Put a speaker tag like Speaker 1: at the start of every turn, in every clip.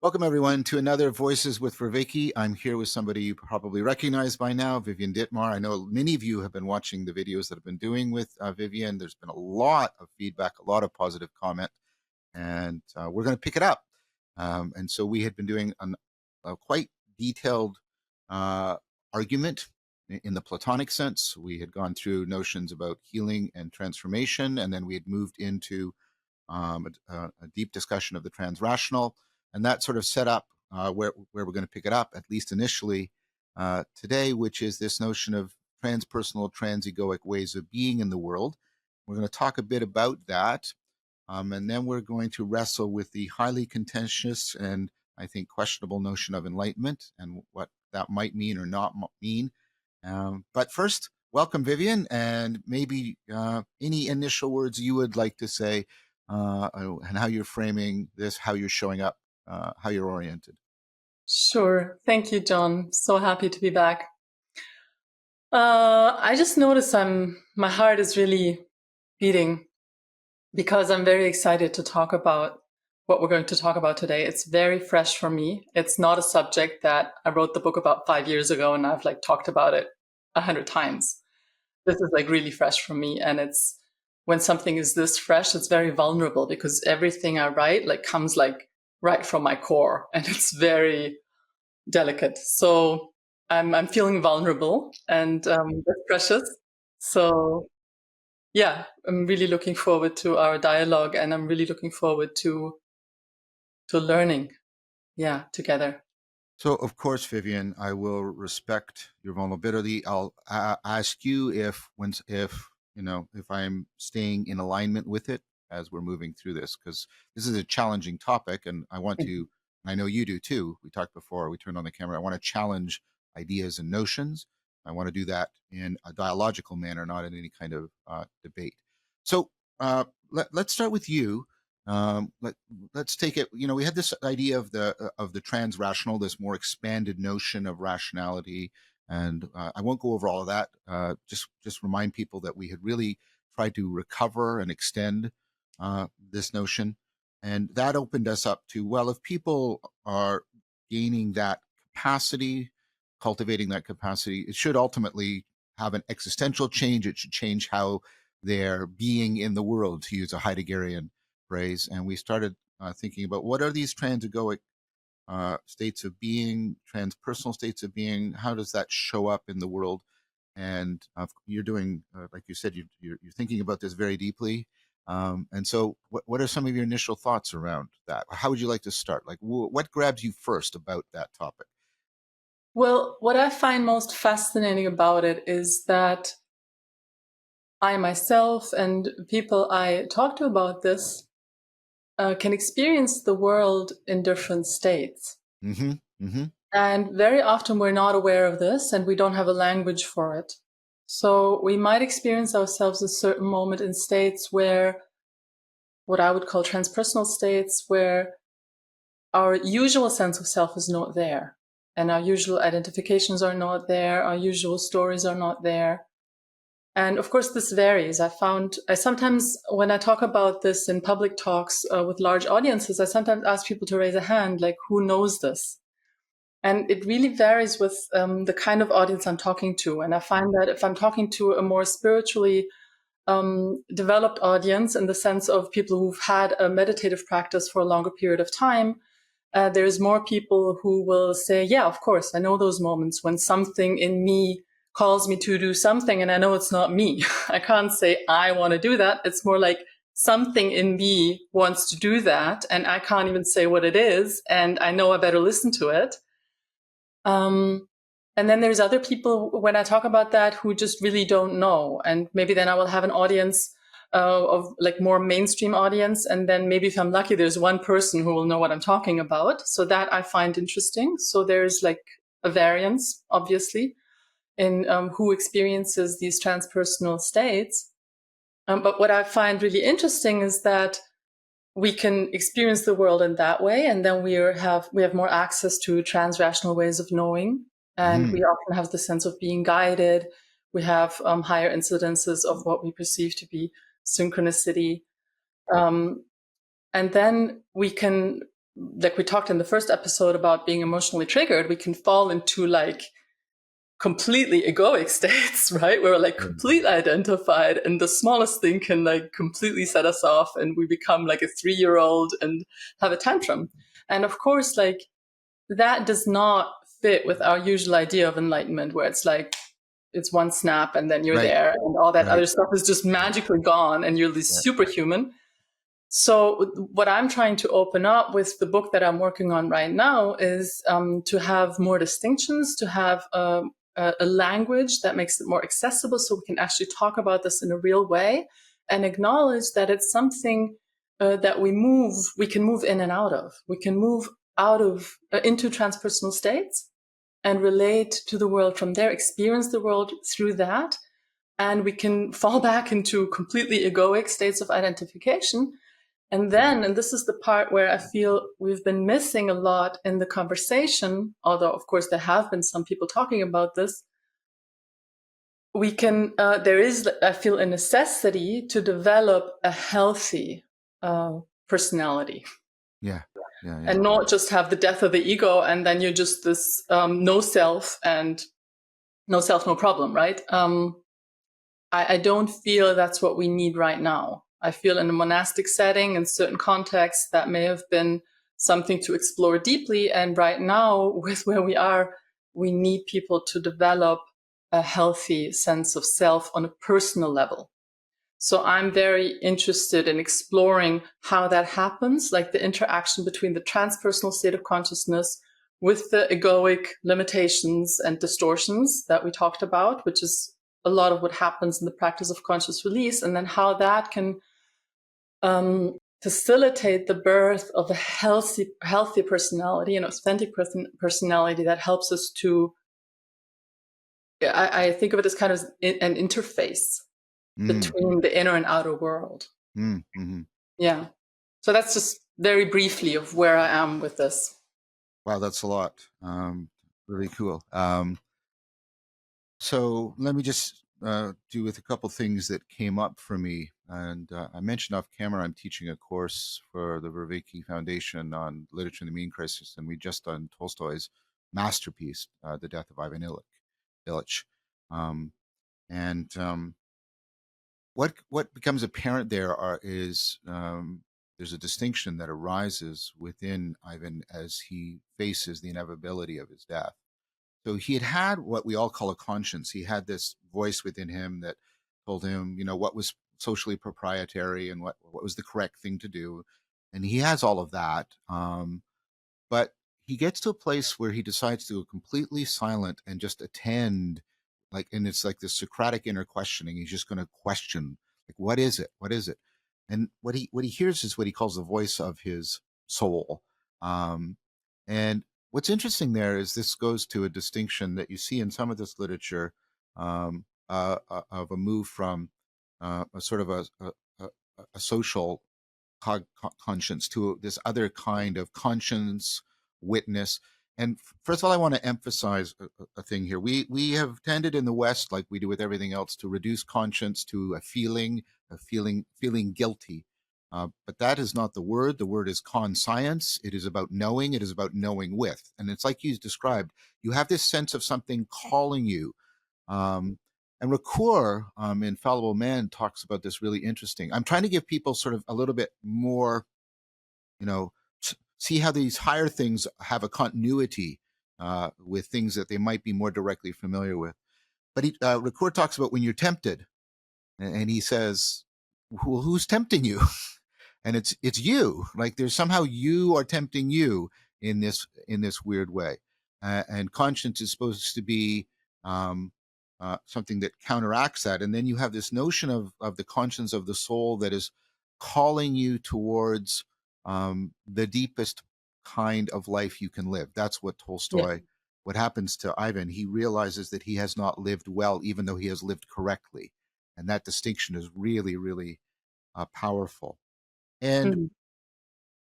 Speaker 1: Welcome, everyone, to another Voices with Vervaeke. I'm here with somebody you probably recognize by now, Vivian Dittmar. I know many of you have been watching the videos that I've been doing with Vivian. There's been a lot of feedback, a lot of positive comment, and we're going to pick it up. And so we had been doing a quite detailed argument in the Platonic sense. We had gone through notions about healing and transformation, and then we had moved into a deep discussion of the Transrational. And that sort of set up where we're going to pick it up, at least initially today, which is this notion of transpersonal, transegoic ways of being in the world. We're going to talk a bit about that. And then we're going to wrestle with the highly contentious and I think questionable notion of enlightenment and what that might mean or not mean. But first, welcome, Vivian, and maybe any initial words you would like to say and how you're framing this, how you're showing up, how you're oriented.
Speaker 2: Sure. Thank you, John. So happy to be back. I just noticed my heart is really beating because I'm very excited to talk about what we're going to talk about today. It's very fresh for me. It's not a subject that I wrote the book about 5 years ago and I've talked about it 100 times. This is really fresh for me. And it's when something is this fresh, it's very vulnerable because everything I write comes right from my core, and it's very delicate. So I'm feeling vulnerable, and that's precious. So yeah, I'm really looking forward to our dialogue, and I'm really looking forward to learning, together.
Speaker 1: So, of course, Vivian, I will respect your vulnerability. I'll ask you if I'm staying in alignment with it as we're moving through this, because this is a challenging topic, and I want to. And I know you do too. We talked before we turned on the camera. I want to challenge ideas and notions. I want to do that in a dialogical manner, not in any kind of debate. So let's start with you. Let's take it. We had this idea of the transrational, this more expanded notion of rationality, and I won't go over all of that. Just remind people that we had really tried to recover and extend this notion, and that opened us up to, well, if people are gaining that capacity, cultivating that capacity, it should ultimately have an existential change. It should change how they're being in the world, to use a Heideggerian phrase. And we started thinking about what are these transegoic states of being, transpersonal states of being, how does that show up in the world? And you're doing, like you said, you're thinking about this very deeply. And so what are some of your initial thoughts around that? How would you like to start? What grabs you first about that topic?
Speaker 2: Well, what I find most fascinating about it is that I myself and people I talk to about this can experience the world in different states.
Speaker 1: Mm-hmm. Mm-hmm.
Speaker 2: And very often we're not aware of this and we don't have a language for it. So we might experience ourselves at a certain moment in states where, what I would call transpersonal states, where our usual sense of self is not there. And our usual identifications are not there. Our usual stories are not there. And of course, this varies. I sometimes, when I talk about this in public talks with large audiences, I sometimes ask people to raise a hand, who knows this? And it really varies with the kind of audience I'm talking to. And I find that if I'm talking to a more spiritually developed audience, in the sense of people who've had a meditative practice for a longer period of time, there's more people who will say, yeah, of course, I know those moments when something in me calls me to do something and I know it's not me. I can't say I want to do that. It's more like something in me wants to do that and I can't even say what it is, and I know I better listen to it. And then there's other people, when I talk about that, who just really don't know. And maybe then I will have an audience of more mainstream audience. And then maybe if I'm lucky, there's one person who will know what I'm talking about. So that I find interesting. So there's a variance, obviously, in who experiences these transpersonal states. But what I find really interesting is that we can experience the world in that way, and then we have more access to transrational ways of knowing, and we often have the sense of being guided. We have higher incidences of what we perceive to be synchronicity, and then we can like we talked in the first episode about being emotionally triggered, we can fall into like completely egoic states, right? Where we're like completely identified, and the smallest thing can like completely set us off, and we become like a 3-year-old and have a tantrum. And of course, like that does not fit with our usual idea of enlightenment, where it's like it's one snap and then you're
Speaker 1: Right.
Speaker 2: there, and all that
Speaker 1: Right.
Speaker 2: other stuff is just magically gone, and you're this
Speaker 1: Right.
Speaker 2: superhuman. So what I'm trying to open up with the book that I'm working on right now is to have more distinctions, to have a language that makes it more accessible, so we can actually talk about this in a real way and acknowledge that it's something that we can move in and out of. We can move out of into transpersonal states and relate to the world from there, experience the world through that, and we can fall back into completely egoic states of identification. And then, and this is the part where I feel we've been missing a lot in the conversation, although of course there have been some people talking about this, we can, there is, I feel, a necessity to develop a healthy personality.
Speaker 1: Yeah. Yeah. Yeah.
Speaker 2: And not just have the death of the ego and then you're just this no self and no self, no problem, right? I don't feel that's what we need right now. I feel in a monastic setting, in certain contexts, that may have been something to explore deeply. And right now, with where we are, we need people to develop a healthy sense of self on a personal level. So I'm very interested in exploring how that happens, like the interaction between the transpersonal state of consciousness with the egoic limitations and distortions that we talked about, which is a lot of what happens in the practice of conscious release, and then how that can facilitate the birth of a healthy personality, an authentic personality that helps us to, I think of it as kind of an interface
Speaker 1: Mm.
Speaker 2: between the inner and outer world.
Speaker 1: Mm. Mm-hmm.
Speaker 2: Yeah. So that's just very briefly of where I am with this.
Speaker 1: Wow, that's a lot. Really cool. So let me just do with a couple things that came up for me. And I mentioned off camera, I'm teaching a course for the Vervaeke Foundation on literature in the Meaning Crisis, and we just done Tolstoy's masterpiece, The Death of Ivan Ilyich. Um, and what becomes apparent there is there's a distinction that arises within Ivan as he faces the inevitability of his death. So he had what we all call a conscience. He had this voice within him that told him, what was socially proprietary and what was the correct thing to do. And he has all of that. But he gets to a place where he decides to go completely silent and just attend, and it's like this Socratic inner questioning. He's just going to question, like, what is it? What is it? And what he hears is what he calls the voice of his soul. Um, and what's interesting there is this goes to a distinction that you see in some of this literature, of a move from a sort of a social conscience to this other kind of conscience, witness. And first of all, I want to emphasize a thing here. We have tended in the West, like we do with everything else, to reduce conscience to feeling guilty. But that is not the word. The word is conscience. It is about knowing. It is about knowing with. And it's like you described. You have this sense of something calling you. Um, and Ricoeur, Infallible Man, talks about this really interesting. I'm trying to give people sort of a little bit more, you know, see how these higher things have a continuity with things that they might be more directly familiar with. But Ricoeur talks about when you're tempted, and he says, well, who's tempting you? And it's you. Like there's somehow you are tempting you in this weird way, and conscience is supposed to be um, something that counteracts that. And then you have this notion of the conscience of the soul that is calling you towards the deepest kind of life you can live. That's what
Speaker 2: Yeah.
Speaker 1: Tolstoy. What happens to Ivan? He realizes that he has not lived well, even though he has lived correctly, and that distinction is really, really powerful. And
Speaker 2: Mhm.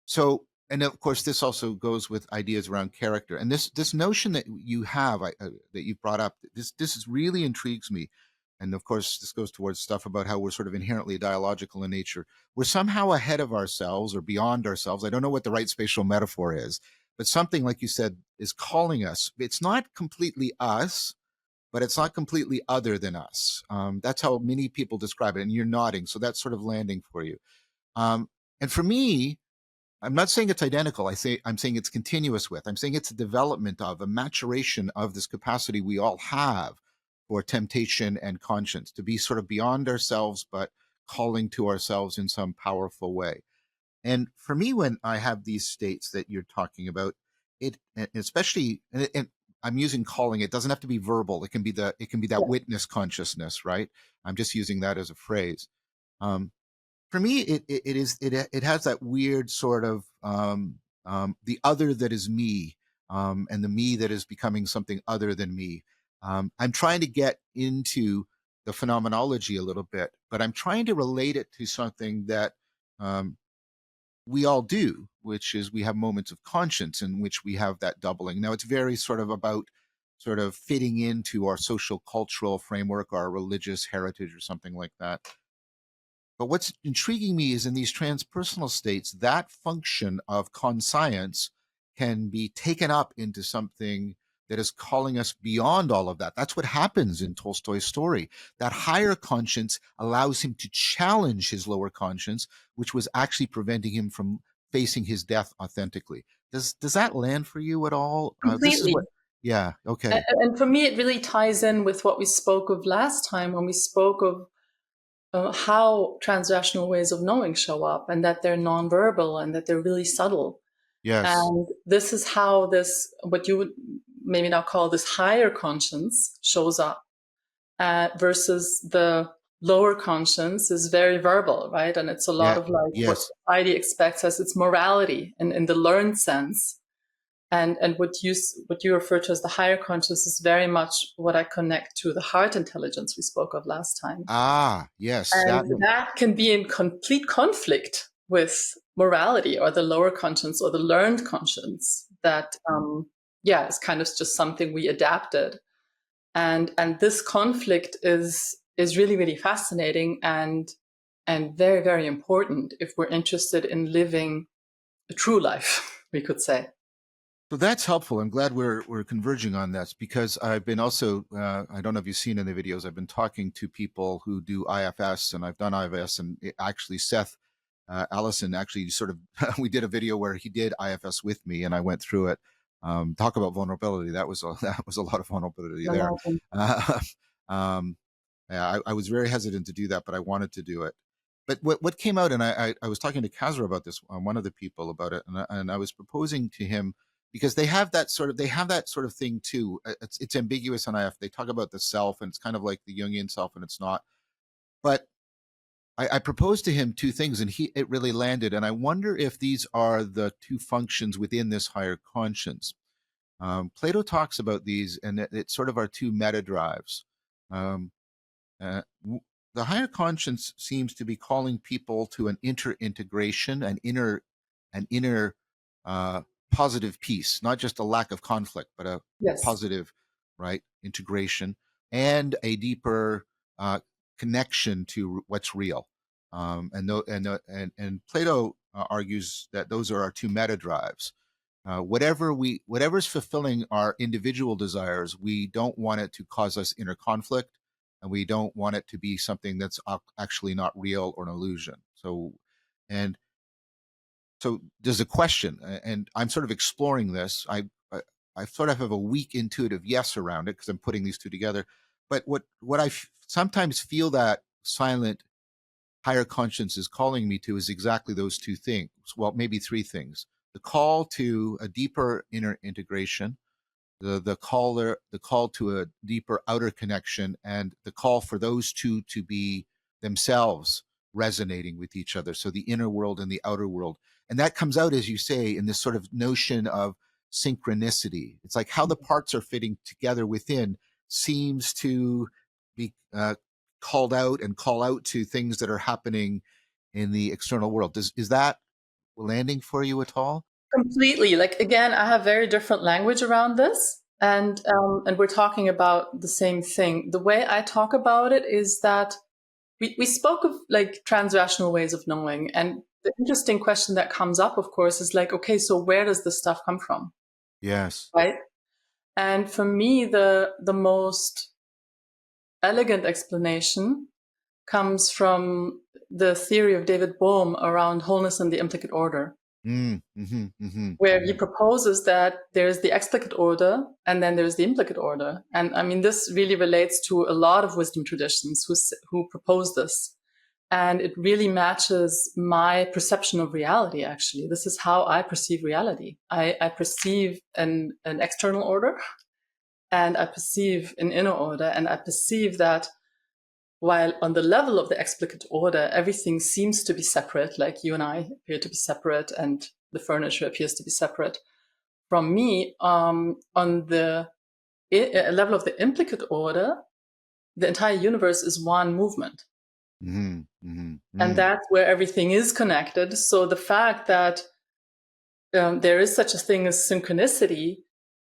Speaker 1: so, and of course, this also goes with ideas around character. And this notion that you have that you brought up, this really intrigues me. and of course this goes towards stuff about how we're sort of inherently dialogical in nature, we're somehow ahead of ourselves or beyond ourselves. I don't know what the right spatial metaphor is, but something like you said is calling us. It's not completely us, but it's not completely other than us. That's how many people describe it, and you're nodding, so that's sort of landing for you. um, and for me, I'm not saying it's identical. I'm saying it's continuous with. I'm saying it's a development of, a maturation of this capacity we all have for temptation and conscience, to be sort of beyond ourselves, but calling to ourselves in some powerful way. And for me, when I have these states that you're talking about, it especially, and I'm using calling. It doesn't have to be verbal. It can be that
Speaker 2: Yeah.
Speaker 1: witness consciousness, right? I'm just using that as a phrase. Um, for me, it has that weird sort of the other that is me, and the me that is becoming something other than me. I'm trying to get into the phenomenology a little bit, but I'm trying to relate it to something that um, we all do, which is we have moments of conscience in which we have that doubling. Now, it's very sort of about sort of fitting into our social cultural framework, our religious heritage, or something like that. But what's intriguing me is in these transpersonal states, that function of conscience can be taken up into something that is calling us beyond all of that. That's what happens in Tolstoy's story. That higher conscience allows him to challenge his lower conscience, which was actually preventing him from facing his death authentically. Does that land for you at all? This is
Speaker 2: Completely.
Speaker 1: what. Yeah. Okay.
Speaker 2: And for me, it really ties in with what we spoke of last time when we spoke of how transrational ways of knowing show up and that they're nonverbal and that they're really subtle.
Speaker 1: Yes.
Speaker 2: And this is how this, what you would maybe now call this higher conscience, shows up, versus the lower conscience is very verbal, right? And it's a lot
Speaker 1: Yeah.
Speaker 2: of like what
Speaker 1: Yes.
Speaker 2: society expects as its morality in the learned sense. And what you refer to as the higher conscious is very much what I connect to the heart intelligence we spoke of last time.
Speaker 1: Ah. Yes. That.
Speaker 2: And that can be in complete conflict with morality or the lower conscience or the learned conscience that, yeah, is kind of just something we adapted. And this conflict is really, really fascinating and very, very important if we're interested in living a true life, we could say.
Speaker 1: So that's helpful. I'm glad we're converging on this, because I've been also I don't know if you've seen in the videos, I've been talking to people who do IFS, and I've done IFS, and actually Seth Allison actually sort of we did a video where he did IFS with me, and I went through it. Talk about vulnerability. That was a lot of vulnerability there.
Speaker 2: Imagine.
Speaker 1: Uh, um, yeah, I was very hesitant to do that, but I wanted to do it. But what came out, and I was talking to Kazra about this, one of the people about it, and I was proposing to him, because they have that sort of thing too. It's ambiguous on IF. They talk about the self, and it's kind of like the Jungian self, and it's not. But I proposed to him two things, and it really landed. And I wonder if these are the two functions within this higher conscience. Plato talks about these, and it's sort of our two meta drives. Um, uh, the higher conscience seems to be calling people to an integration, an inner uh, positive peace, not just a lack of conflict, but a
Speaker 2: Yes.
Speaker 1: positive, right, integration, and a deeper connection to what's real. And Plato argues that those are our two meta drives. Whatever's fulfilling our individual desires, we don't want it to cause us inner conflict, and we don't want it to be something that's actually not real or an illusion. And so there's a question, and I'm sort of exploring this. I sort of have a weak intuitive yes around it because I'm putting these two together. But what sometimes feel that silent higher conscience is calling me to is exactly those two things. Well, maybe three things: the call to a deeper inner integration, the call to a deeper outer connection, and the call for those two to be themselves resonating with each other. So the inner world and the outer world. And that comes out, as you say, in this sort of notion of synchronicity. It's like how the parts are fitting together within seems to be called out and call out to things that are happening in the external world. Is that landing for you at all?
Speaker 2: Completely. Like, again, I have very different language around this. And we're talking about the same thing. The way I talk about it is that we spoke of like transrational ways of knowing. And the interesting question that comes up, of course, is like, okay, so where does this stuff come from?
Speaker 1: Yes.
Speaker 2: Right. And for me, the most elegant explanation comes from the theory of David Bohm around wholeness and the implicate order, where he proposes that there's the explicit order and then there's the implicate order. And I mean, this really relates to a lot of wisdom traditions who propose this. And it really matches my perception of reality, actually. This is how I perceive reality. I perceive an external order and I perceive an inner order. And I perceive that while on the level of the explicit order, everything seems to be separate, like you and I appear to be separate and the furniture appears to be separate from me, on the level of the implicate order, the entire universe is one movement. And that's where everything is connected. So the fact that there is such a thing as synchronicity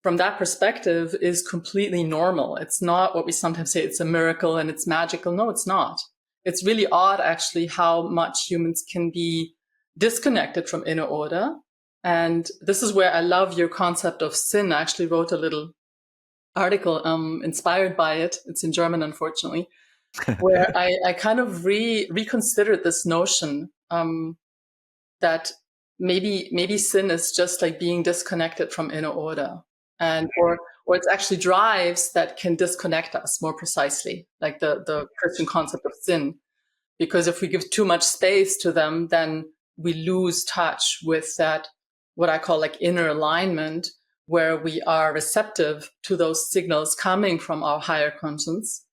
Speaker 2: from that perspective is completely normal. It's not what we sometimes say it's a miracle and it's magical. No, it's not. It's really odd, actually, how much humans can be disconnected from inner order. And this is where I love your concept of sin. I actually wrote a little article inspired by it. It's in German, unfortunately, where I kind of reconsidered this notion that maybe sin is just like being disconnected from inner order, and or it's actually drives that can disconnect us, more precisely, like the Christian concept of sin. Because if we give too much space to them, then we lose touch with that, what I call like inner alignment, where we are receptive to those signals coming from our higher conscience,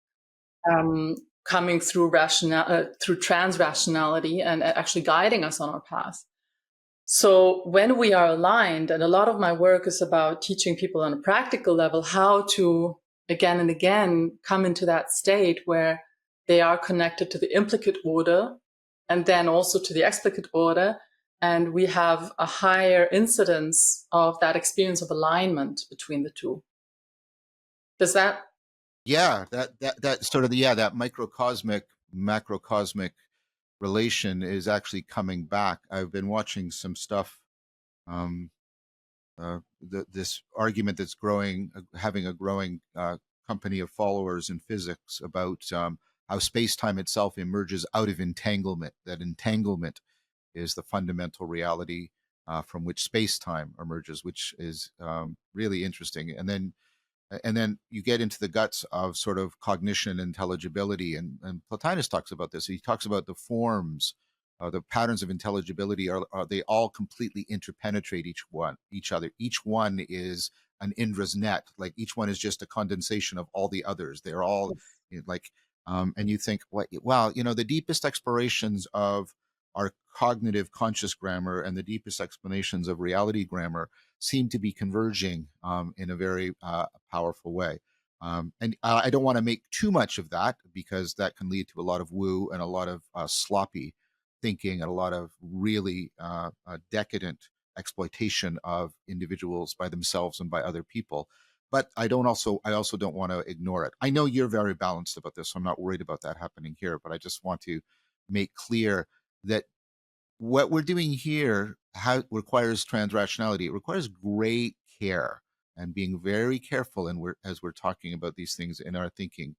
Speaker 2: coming through through transrationality and actually guiding us on our path. So when we are aligned, and a lot of my work is about teaching people on a practical level how to again and again come into that state where they are connected to the implicate order and then also to the explicate order. And we have a higher incidence of that experience of alignment between the two. Does that?
Speaker 1: Yeah, that sort of that microcosmic macrocosmic relation is actually coming back. I've been watching some stuff, um, this argument that's growing, having a growing company of followers in physics about how space-time itself emerges out of entanglement. That entanglement is the fundamental reality from which space-time emerges, which is really interesting. And then you get into the guts of sort of cognition, intelligibility, and Plotinus talks about this. He talks about the forms, the patterns of intelligibility are they all completely interpenetrate each other. Each one is an Indra's net, like each one is just a condensation of all the others. They're all like, and you think, wow, the deepest explorations of our cognitive conscious grammar and the deepest explanations of reality grammar seem to be converging in a very powerful way. And I don't want to make too much of that because that can lead to a lot of woo and a lot of sloppy thinking and a lot of really decadent exploitation of individuals by themselves and by other people. But I also don't want to ignore it. I know you're very balanced about this, so I'm not worried about that happening here. But I just want to make clear that what we're doing here requires transrationality. It requires great care and being very careful, and as we're talking about these things in our thinking,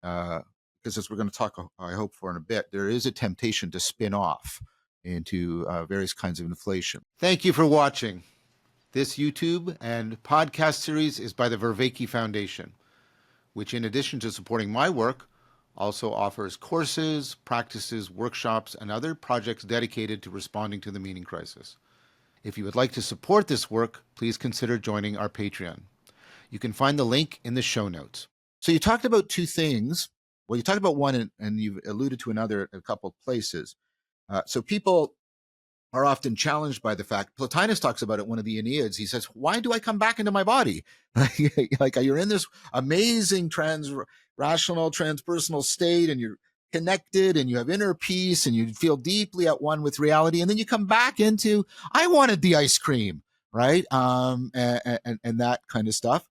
Speaker 1: because as we're going to talk, I hope, for in a bit, there is a temptation to spin off into various kinds of inflation. Thank you for watching. This YouTube and podcast series is by the Vervaeke Foundation, which, in addition to supporting my work, also offers courses, practices, workshops, and other projects dedicated to responding to the meaning crisis. If you would like to support this work, please consider joining our Patreon. You can find the link in the show notes. So you talked about two things. Well, you talked about one, and you've alluded to another a couple places. So people are often challenged by the fact, Plotinus talks about it, one of the Aeneads. He says, why do I come back into my body? Like you're in this amazing rational, transpersonal state, and you're connected, and you have inner peace, and you feel deeply at one with reality. And then you come back into, I wanted the ice cream, right? And that kind of stuff.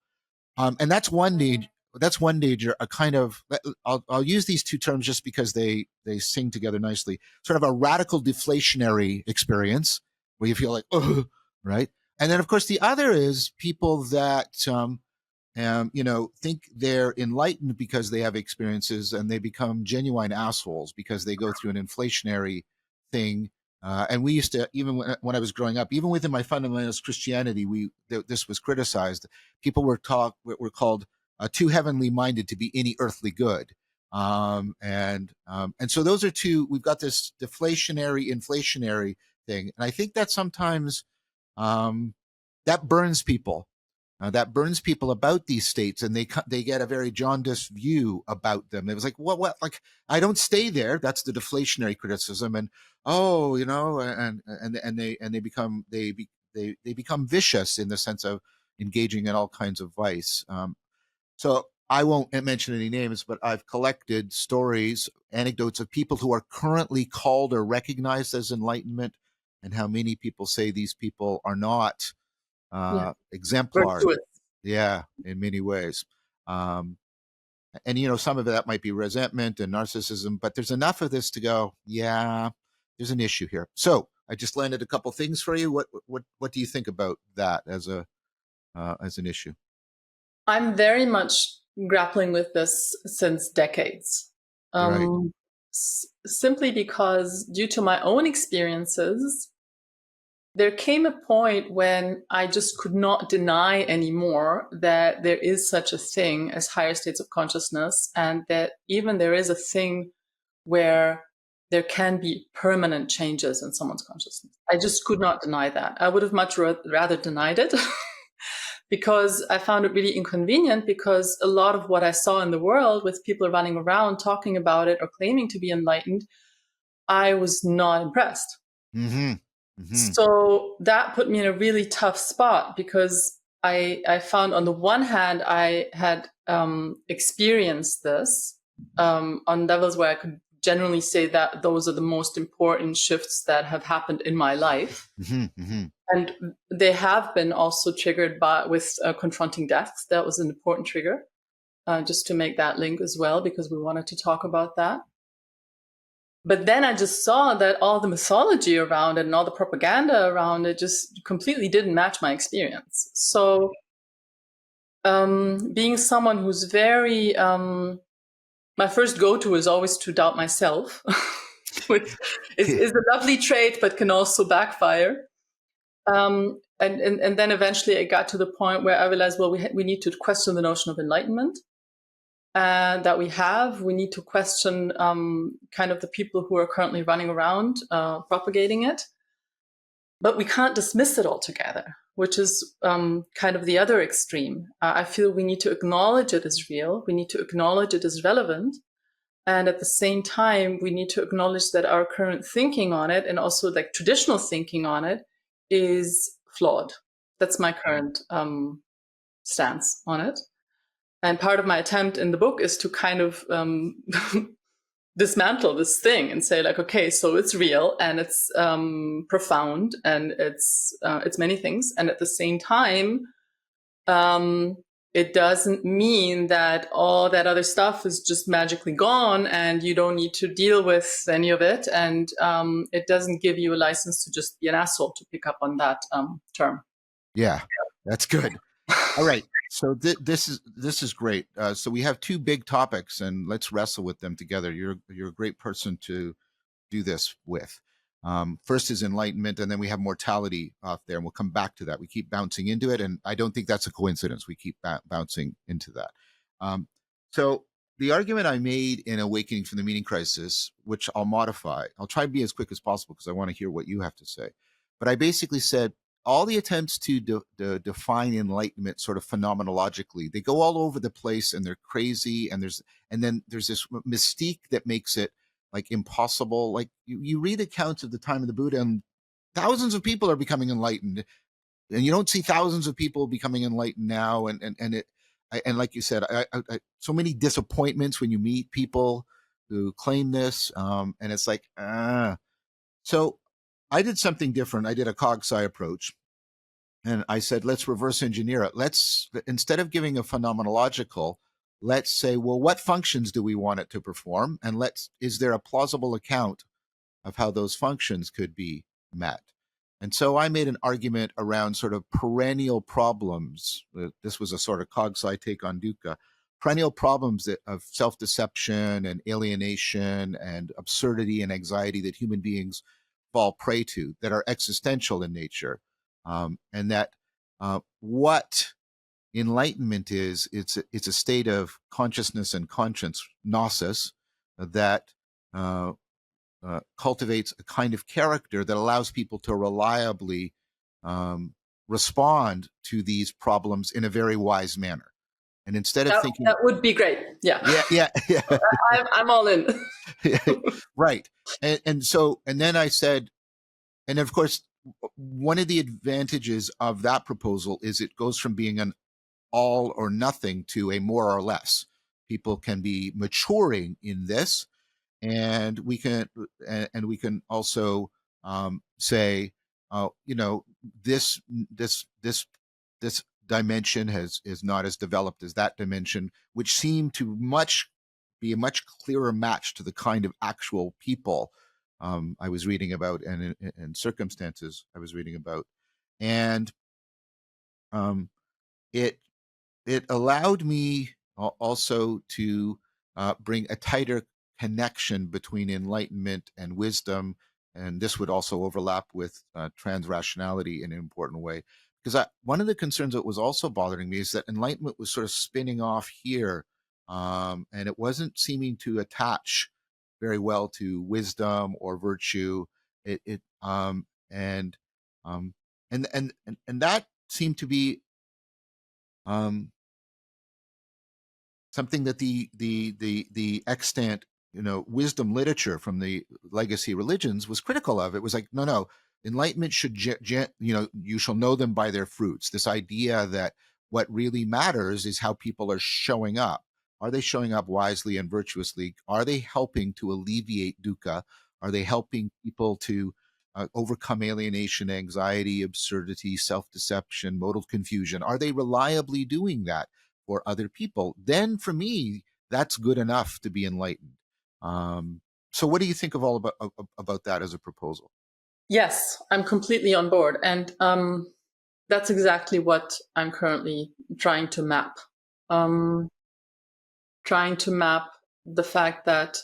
Speaker 1: And that's one need. That's one danger. A kind of I'll use these two terms just because they sing together nicely. Sort of a radical deflationary experience where you feel like, oh, right. And then of course the other is people that think they're enlightened because they have experiences, and they become genuine assholes because they go through an inflationary thing. And we used to, even when I was growing up, even within my fundamentalist Christianity, this was criticized. People were called too heavenly minded to be any earthly good. And so those are two. We've got this deflationary, inflationary thing, and I think that sometimes um, that burns people. That burns people about these states, and they get a very jaundiced view about them. It was like, what? Like, I don't stay there. That's the deflationary criticism, and oh, and they become they become vicious in the sense of engaging in all kinds of vice. So I won't mention any names, but I've collected stories, anecdotes of people who are currently called or recognized as enlightenment, and how many people say these people are not
Speaker 2: Yeah,
Speaker 1: exemplars.
Speaker 2: virtuous.
Speaker 1: Yeah, in many ways. Um, and some of that might be resentment and narcissism, but there's enough of this to go, yeah, there's an issue here. So I just landed a couple things for you. What do you think about that as an issue?
Speaker 2: I'm very much grappling with this since decades.
Speaker 1: Right.
Speaker 2: Simply because, due to my own experiences, there came a point when I just could not deny anymore that there is such a thing as higher states of consciousness, and that even there is a thing where there can be permanent changes in someone's consciousness. I just could not deny that. I would have much rather denied it because I found it really inconvenient, because a lot of what I saw in the world with people running around talking about it or claiming to be enlightened, I was not impressed.
Speaker 1: Mm-hmm. Mm-hmm.
Speaker 2: So that put me in a really tough spot, because I found, on the one hand, I had experienced this on levels where I could generally say that those are the most important shifts that have happened in my life.
Speaker 1: Mm-hmm. Mm-hmm.
Speaker 2: And they have been also triggered with confronting death. That was an important trigger, just to make that link as well, because we wanted to talk about that. But then I just saw that all the mythology around it and all the propaganda around it just completely didn't match my experience. So, being someone who's very, my first go to is always to doubt myself, which is a lovely trait, but can also backfire. And then eventually I got to the point where I realized, well, we need to question the notion of enlightenment that we have. We need to question kind of the people who are currently running around propagating it. But we can't dismiss it altogether, which is kind of the other extreme. I feel we need to acknowledge it as real. We need to acknowledge it as relevant. And at the same time, we need to acknowledge that our current thinking on it, and also like traditional thinking on it, is flawed. That's my current stance on it. And part of my attempt in the book is to kind of dismantle this thing and say, like, okay, so it's real, and it's profound, and it's many things, and at the same time, it doesn't mean that all that other stuff is just magically gone and you don't need to deal with any of it, and it doesn't give you a license to just be an asshole, to pick up on that term.
Speaker 1: Yeah, that's good. All right. So this is great. So we have two big topics, and let's wrestle with them together. You're a great person to do this with. First is enlightenment, and then we have mortality off there, and we'll come back to that. We keep bouncing into it, and I don't think that's a coincidence. We keep bouncing into that. So the argument I made in Awakening from the Meaning Crisis, which I'll modify, I'll try to be as quick as possible because I want to hear what you have to say. But I basically said all the attempts to define enlightenment sort of phenomenologically, they go all over the place, and they're crazy, and then there's this mystique that makes it like impossible. Like you read accounts of the time of the Buddha, and thousands of people are becoming enlightened, and you don't see thousands of people becoming enlightened now. And like you said, so many disappointments when you meet people who claim this, and it's like, so I did something different. I did a cog sci approach, And I said, let's reverse engineer it. Let's, instead of giving a phenomenological, let's say, well, what functions do we want it to perform? And is there a plausible account of how those functions could be met? And so I made an argument around sort of perennial problems. This was a sort of cogsci take on dukkha, perennial problems of self-deception and alienation and absurdity and anxiety that human beings fall prey to, that are existential in nature. And that what enlightenment is, it's a state of consciousness and conscience, gnosis, that cultivates a kind of character that allows people to reliably respond to these problems in a very wise manner. And instead of thinking,
Speaker 2: that would be great. Yeah.
Speaker 1: yeah.
Speaker 2: I'm all in.
Speaker 1: Right. And then I said, and of course, one of the advantages of that proposal is it goes from being an all or nothing to a more or less. People can be maturing in this, and we can also say, this dimension is not as developed as that dimension, which seemed to be a much clearer match to the kind of actual people I was reading about, and circumstances I was reading about. And it allowed me also to bring a tighter connection between enlightenment and wisdom. And this would also overlap with transrationality in an important way. Because one of the concerns that was also bothering me is that enlightenment was sort of spinning off here, and it wasn't seeming to attach very well to wisdom or virtue. It and that seemed to be something that the extant wisdom literature from the legacy religions was critical of. It was like, no, enlightenment should you shall know them by their fruits. This idea that what really matters is how people are showing up. Are they showing up wisely and virtuously? Are they helping to alleviate dukkha? Are they helping people to overcome alienation, anxiety, absurdity, self-deception, modal confusion? Are they reliably doing that for other people? Then for me, that's good enough to be enlightened. So what do you think of all about that as a proposal?
Speaker 2: Yes, I'm completely on board. And that's exactly what I'm currently trying to map. Trying to map the fact that,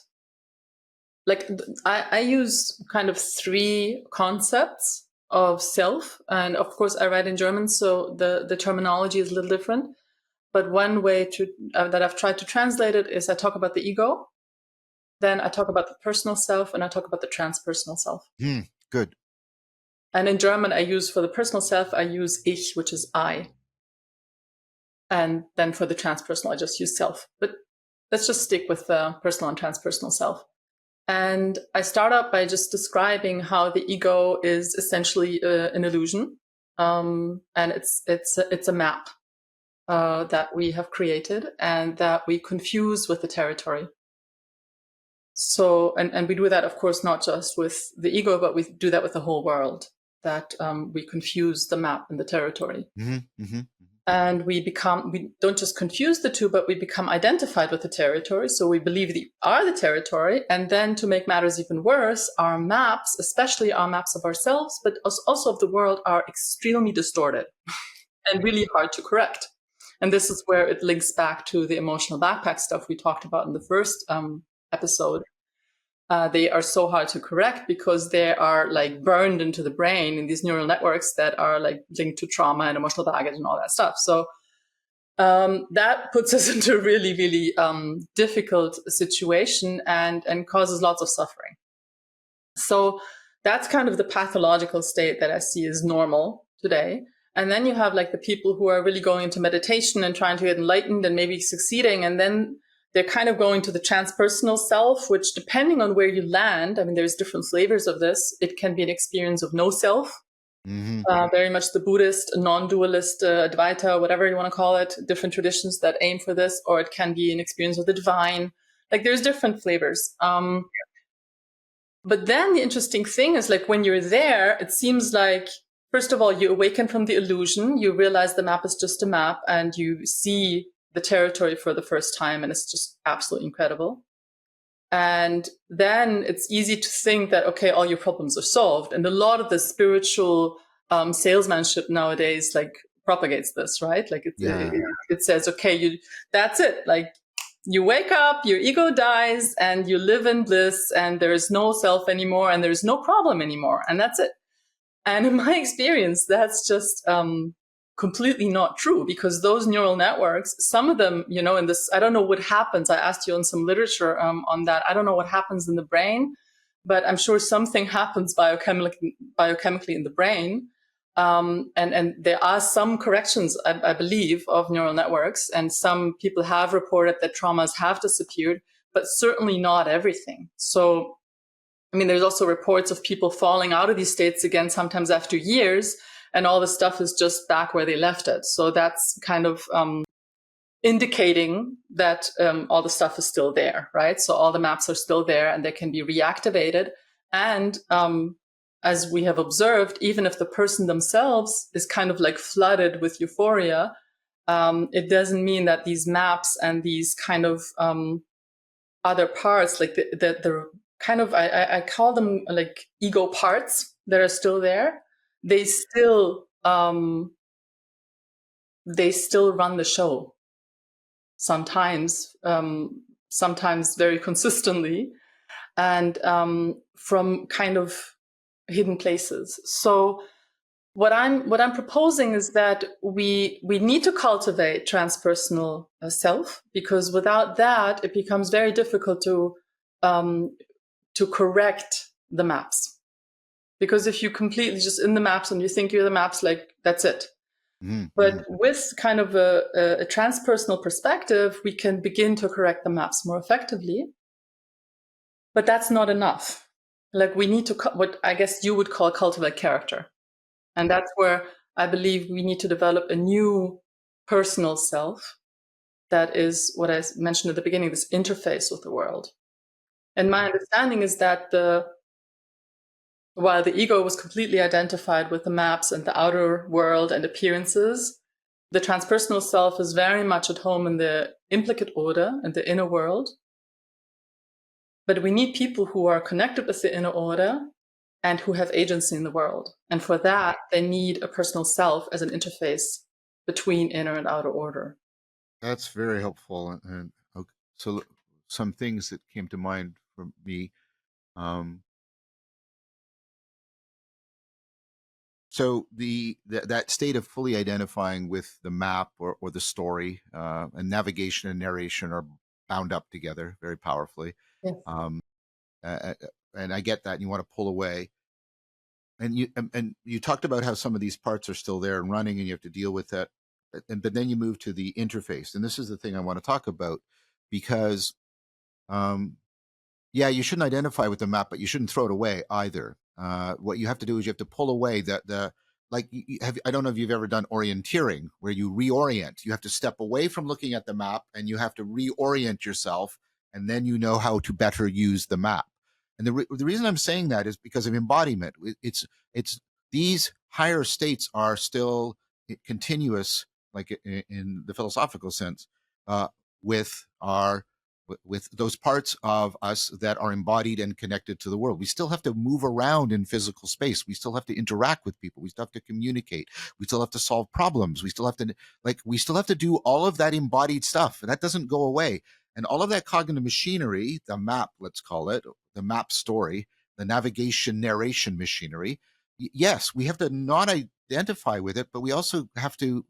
Speaker 2: like, I use kind of three concepts of self. And of course, I write in German, so the terminology is a little different. But one way that I've tried to translate it is I talk about the ego, then I talk about the personal self, and I talk about the transpersonal self.
Speaker 1: Good.
Speaker 2: And in German, for the personal self, I use ich, which is I. And then for the transpersonal, I just use self. But let's just stick with the personal and transpersonal self. And I start out by just describing how the ego is essentially an illusion. And it's a map that we have created and that we confuse with the territory. So, and we do that, of course, not just with the ego, but we do that with the whole world, that we confuse the map and the territory. And we don't just confuse the two, but we become identified with the territory. So we believe we are the territory. And then to make matters even worse, our maps, especially our maps of ourselves, but also of the world, are extremely distorted and really hard to correct. And this is where it links back to the emotional backpack stuff we talked about in the first episode. They are so hard to correct because they are like burned into the brain in these neural networks that are like linked to trauma and emotional baggage and all that stuff. So that puts us into a really, really difficult situation and causes lots of suffering. So that's kind of the pathological state that I see as normal today. And then you have like the people who are really going into meditation and trying to get enlightened and maybe succeeding. And then they're kind of going to the transpersonal self, which depending on where you land, I mean, there's different flavors of this. It can be an experience of no self, very much the Buddhist, non-dualist, Advaita, whatever you want to call it, different traditions that aim for this, or it can be an experience of the divine. Like there's different flavors. But then the interesting thing is like when you're there, it seems like first of all, you awaken from the illusion, you realize the map is just a map, and you see the territory for the first time, and it's just absolutely incredible. And then it's easy to think that, okay, all your problems are solved. And a lot of the spiritual salesmanship nowadays, like, propagates this, right? Like it says, okay, that's it. Like, you wake up, your ego dies, and you live in bliss, and there is no self anymore, and there's no problem anymore, and that's it. And in my experience, that's just completely not true, because those neural networks, some of them, in this, I don't know what happens. I asked you on some literature on that. I don't know what happens in the brain, but I'm sure something happens biochemically in the brain. And there are some corrections, I believe, of neural networks, and some people have reported that traumas have disappeared, but certainly not everything. So, I mean, there's also reports of people falling out of these states again, sometimes after years, and all the stuff is just back where they left it. So that's kind of indicating that all the stuff is still there, right? So all the maps are still there, and they can be reactivated. And as we have observed, even if the person themselves is kind of like flooded with euphoria, it doesn't mean that these maps and these kind of other parts, like the kind of, I call them like ego parts that are still there. They still run the show sometimes, sometimes very consistently, and from kind of hidden places. So what I'm proposing is that we need to cultivate transpersonal self, because without that, it becomes very difficult to correct the maps. Because if you completely just in the maps and you think you're the maps, like, that's it. Mm-hmm. But with kind of a transpersonal perspective, we can begin to correct the maps more effectively. But that's not enough. Like, we need to, what I guess you would call, cultivate character. And that's where I believe we need to develop a new personal self that is what I mentioned at the beginning, this interface with the world. And my understanding is that while the ego was completely identified with the maps and the outer world and appearances, the transpersonal self is very much at home in the implicate order and the inner world. But we need people who are connected with the inner order and who have agency in the world. And for that, they need a personal self as an interface between inner and outer order.
Speaker 1: That's very helpful. And okay, so some things that came to mind for me. So that state of fully identifying with the map or the story, and navigation and narration are bound up together very powerfully. Yes. And I get that. And you want to pull away. And you talked about how some of these parts are still there and running, and you have to deal with that. But then you move to the interface, and this is the thing I want to talk about, because yeah, you shouldn't identify with the map, but you shouldn't throw it away either. What you have to do is you have to pull away like I don't know if you've ever done orienteering, where you reorient. You have to step away from looking at the map, and you have to reorient yourself, and then you know how to better use the map. And the reason I'm saying that is because of embodiment. It's these higher states are still continuous, like in the philosophical sense, with those parts of us that are embodied and connected to the world. We still have to move around in physical space. We still have to interact with people. We still have to communicate. We still have to solve problems. We still have to do all of that embodied stuff. And that doesn't go away. And all of that cognitive machinery, the map, let's call it, the map story, the navigation narration machinery, yes, we have to not identify with it, but we also have to,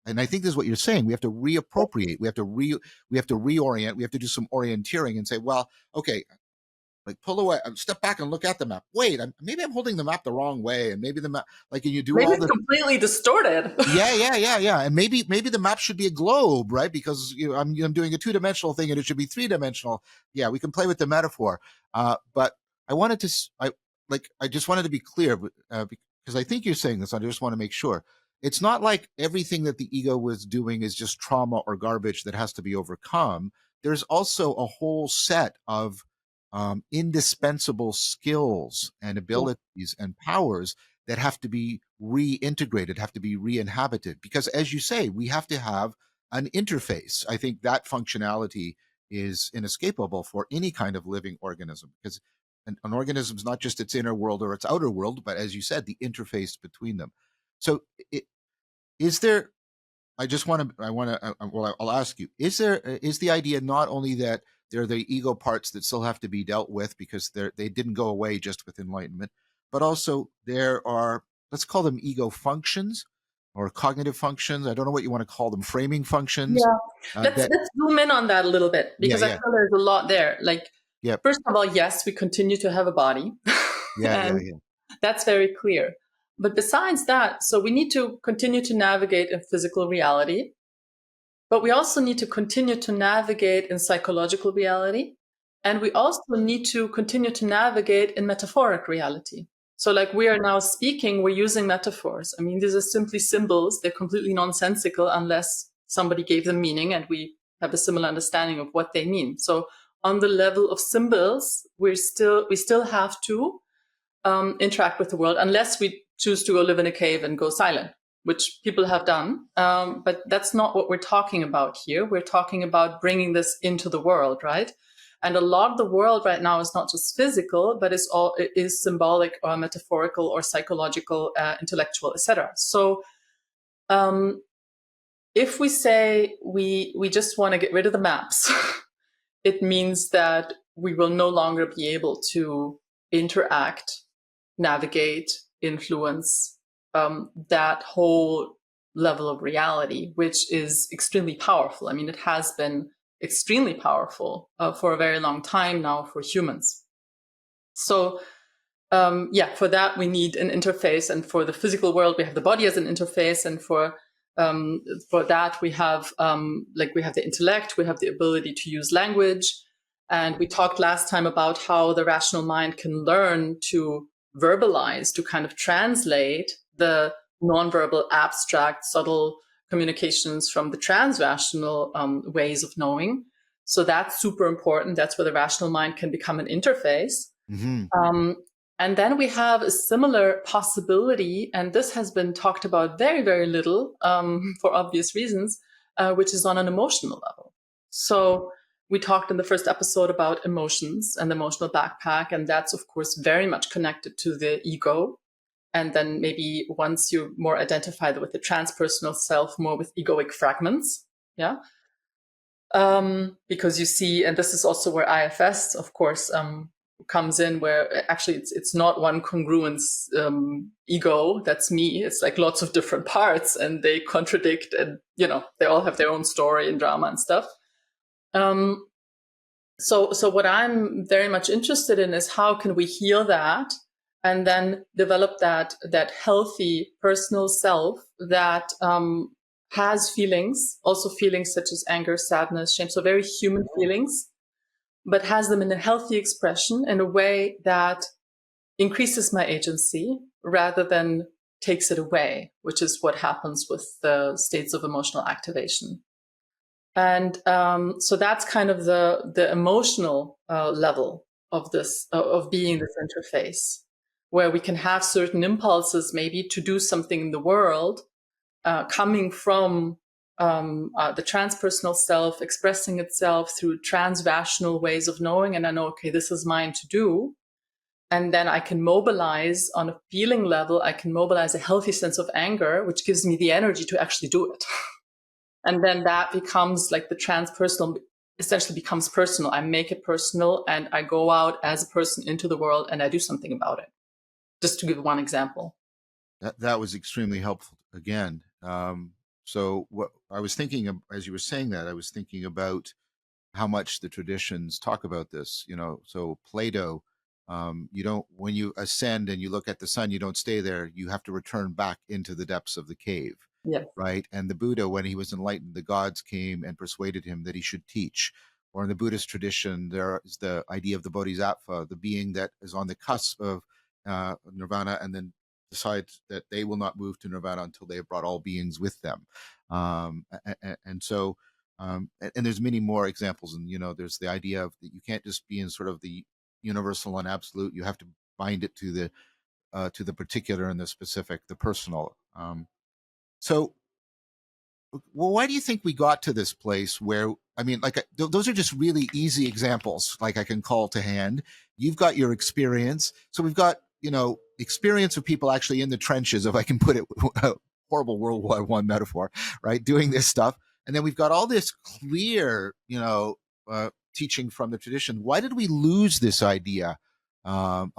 Speaker 1: and I think this is what you're saying. We have to reappropriate. We have to reorient. We have to do some orienteering and say, well, okay, like pull away, step back and look at the map. Wait, maybe I'm holding the map the wrong way, and maybe the map, like, and you do
Speaker 2: maybe
Speaker 1: all
Speaker 2: it's completely distorted.
Speaker 1: Yeah. And maybe the map should be a globe, right? Because I'm doing a 2-dimensional thing, and it should be 3-dimensional. Yeah, we can play with the metaphor, but I just wanted to be clear, because I think you're saying this. I just want to make sure. It's not like everything that the ego was doing is just trauma or garbage that has to be overcome. There's also a whole set of indispensable skills and abilities and powers that have to be reintegrated, have to be re-inhabited. Because as you say, we have to have an interface. I think that functionality is inescapable for any kind of living organism, because an organism is not just its inner world or its outer world, but as you said, the interface between them. So is there, well, I'll ask you, is the idea not only that there are the ego parts that still have to be dealt with because they didn't go away just with enlightenment, but also there are, let's call them ego functions or cognitive functions. I don't know what you want to call them, framing functions.
Speaker 2: Yeah. Let's
Speaker 1: That
Speaker 2: let's zoom in on that a little bit
Speaker 1: Yeah,
Speaker 2: because I
Speaker 1: yeah,
Speaker 2: feel there's a lot there. Like,
Speaker 1: yeah,
Speaker 2: first of all, yes, we continue to have a body,
Speaker 1: yeah, yeah,
Speaker 2: and
Speaker 1: yeah.
Speaker 2: that's very clear. But besides that, so we need to continue to navigate in physical reality, but we also need to continue to navigate in psychological reality. And we also need to continue to navigate in metaphoric reality. So, like, we are now speaking, we're using metaphors. I mean, these are simply symbols. They're completely nonsensical unless somebody gave them meaning and we have a similar understanding of what they mean. So, on the level of symbols, we still have to interact with the world unless we choose to go live in a cave and go silent, which people have done. But that's not what we're talking about here. We're talking about bringing this into the world, right? And a lot of the world right now is not just physical, but it is symbolic or metaphorical or psychological, intellectual, etc. So if we say we just want to get rid of the maps, it means that we will no longer be able to interact, navigate, influence that whole level of reality, which is extremely powerful. I mean, it has been extremely powerful for a very long time now for humans. So, yeah, for that we need an interface, and for the physical world we have the body as an interface, and for that we have we have the intellect, we have the ability to use language, and we talked last time about how the rational mind can learn to verbalize, to kind of translate the nonverbal, abstract, subtle communications from the transrational ways of knowing. So that's super important. That's where the rational mind can become an interface.
Speaker 1: Mm-hmm.
Speaker 2: And then we have a similar possibility, and this has been talked about very, very little for obvious reasons, which is on an emotional level. So we talked in the first episode about emotions and the emotional backpack, and that's, of course, very much connected to the ego. And then maybe once you more identify with the transpersonal self, more with egoic fragments. Yeah. Because you see, and this is also where IFS, of course, comes in, where actually it's not one congruence ego, that's me. It's like lots of different parts, and they contradict, and they all have their own story and drama and stuff. So what I'm very much interested in is how can we heal that and then develop that healthy personal self that has feelings, also feelings such as anger, sadness, shame, so very human feelings, but has them in a healthy expression in a way that increases my agency rather than takes it away, which is what happens with the states of emotional activation. And so that's kind of the emotional level of this, of being this interface, where we can have certain impulses maybe to do something in the world, coming from the transpersonal self, expressing itself through transrational ways of knowing. And I know, okay, this is mine to do. And then I can mobilize on a feeling level, I can mobilize a healthy sense of anger, which gives me the energy to actually do it. And then that becomes like the transpersonal essentially becomes personal. I make it personal and I go out as a person into the world and I do something about it. Just to give one example.
Speaker 1: That was extremely helpful again. So what I was thinking of, as you were saying that, I was thinking about how much the traditions talk about this. So Plato, you don't, when you ascend and you look at the sun, you don't stay there. You have to return back into the depths of the cave.
Speaker 2: Yes.
Speaker 1: Right. And the Buddha, when he was enlightened, the gods came and persuaded him that he should teach. Or in the Buddhist tradition, there is the idea of the bodhisattva, the being that is on the cusp of nirvana and then decides that they will not move to nirvana until they have brought all beings with them. And so, and there's many more examples. And, there's the idea of that you can't just be in sort of the universal and absolute. You have to bind it to to the particular and the specific, the personal. So well, why do you think we got to this place where, I mean, like, those are just really easy examples, like I can call to hand. You've got your experience. So we've got, experience of people actually in the trenches, if I can put it, a horrible World War I metaphor, right? Doing this stuff. And then we've got all this clear, teaching from the tradition. Why did we lose this idea about,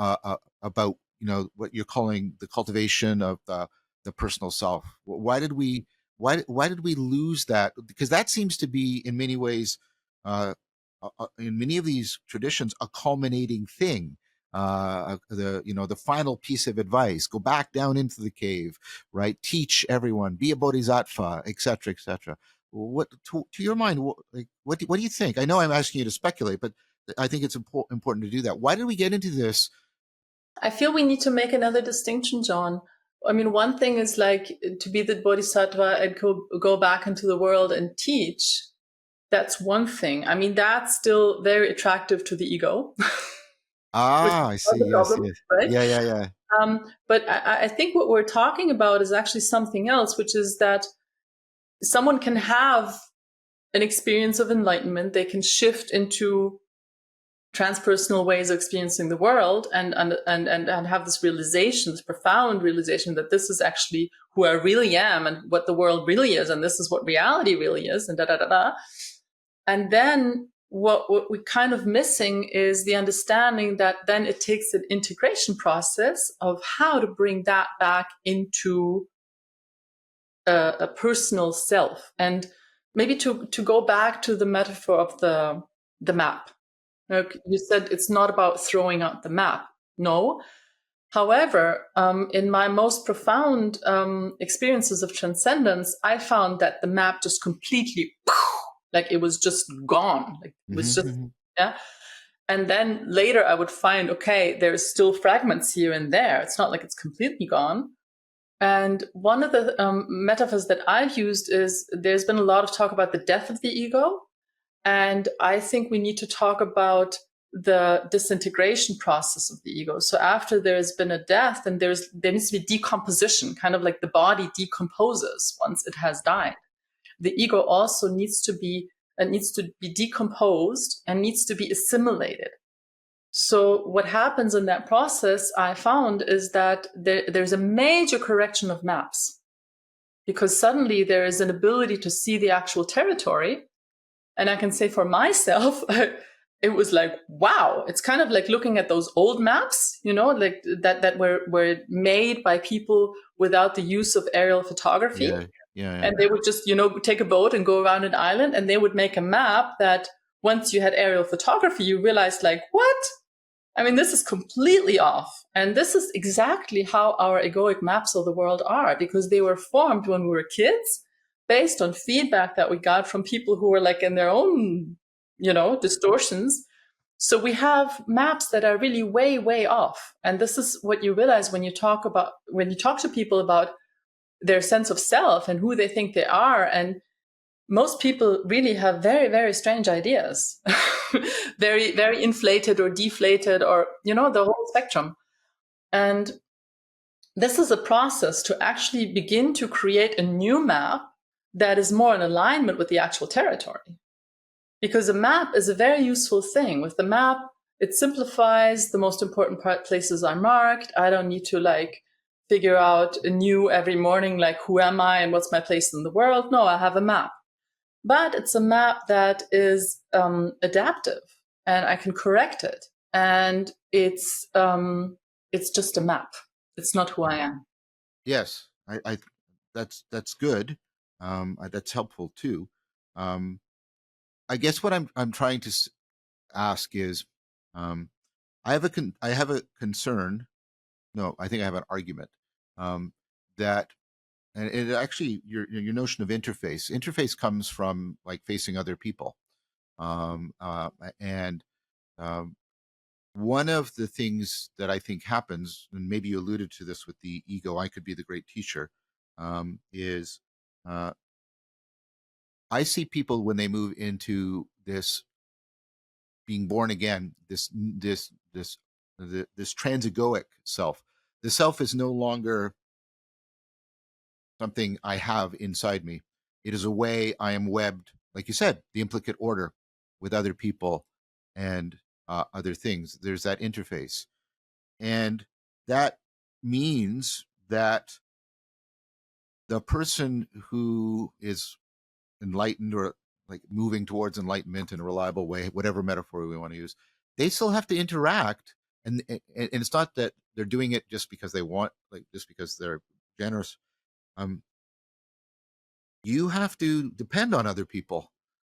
Speaker 1: what you're calling the cultivation of the personal self? Why did we lose that? Because that seems to be in many ways, in many of these traditions, a culminating thing. The final piece of advice: go back down into the cave, right? Teach everyone, be a bodhisattva, etc., etc. What to your mind? What do you think? I know I'm asking you to speculate, but I think it's important to do that. Why did we get into this?
Speaker 2: I feel we need to make another distinction, John. I mean, one thing is like to be the bodhisattva and go back into the world and teach. That's one thing. I mean, that's still very attractive to the ego, which is
Speaker 1: Ah, I
Speaker 2: not
Speaker 1: see.
Speaker 2: the
Speaker 1: Yes,
Speaker 2: problem,
Speaker 1: yes.
Speaker 2: right?
Speaker 1: Yeah, yeah, yeah.
Speaker 2: But I think what we're talking about is actually something else, which is that someone can have an experience of enlightenment. They can shift into transpersonal ways of experiencing the world and have this realization, this profound realization that this is actually who I really am and what the world really is, and this is what reality really is, and da da da da. And then what we're kind of missing is the understanding that then it takes an integration process of how to bring that back into a personal self. And maybe to go back to the metaphor of the map. Like you said, it's not about throwing out the map. No. However, in my most profound experiences of transcendence, I found that the map just completely, like it was just gone. Like it was just,
Speaker 1: Mm-hmm.
Speaker 2: yeah. And then later I would find, okay, there's still fragments here and there. It's not like it's completely gone. And one of the metaphors that I've used is there's been a lot of talk about the death of the ego. And I think we need to talk about the disintegration process of the ego. So after there's been a death, and there needs to be decomposition, kind of like the body decomposes once it has died. The ego also needs to be decomposed and needs to be assimilated. So what happens in that process, I found, is that there's a major correction of maps, because suddenly there is an ability to see the actual territory. And I can say for myself, it was like, wow, it's kind of like looking at those old maps, like that were made by people without the use of aerial photography.
Speaker 1: Yeah, yeah, yeah.
Speaker 2: And they would just, take a boat and go around an island, and they would make a map that once you had aerial photography, you realized like, what? I mean, this is completely off. And this is exactly how our egoic maps of the world are, because they were formed when we were kids based on feedback that we got from people who were like in their own, distortions. So we have maps that are really way, way off. And this is what you realize when you talk to people about their sense of self and who they think they are. And most people really have very, very strange ideas, very, very inflated or deflated, or, the whole spectrum. And this is a process to actually begin to create a new map that is more in alignment with the actual territory. Because a map is a very useful thing. With the map, it simplifies. The most important places are marked. I don't need to figure out anew every morning, like, who am I and what's my place in the world? No, I have a map. But it's a map that is adaptive, and I can correct it. And it's just a map. It's not who I am.
Speaker 1: Yes, that's good. That's helpful too. Um, I guess what I'm trying to ask is, um, I have a concern. No, I think I have an argument, um, that, and it actually, your notion of interface comes from like facing other people, and um, one of the things that I think happens, and maybe you alluded to this with the ego, I could be the great teacher, is, uh, I see people when they move into this being born again, this Transegoic self. The self is no longer something I have inside me. It is a way I am webbed, like you said, the implicate order with other people and other things. There's that interface. And that means that the person who is enlightened or like moving towards enlightenment in a reliable way, whatever metaphor we want to use, they still have to interact. And it's not that they're doing it just because they want, like just because they're generous. Um, you have to depend on other people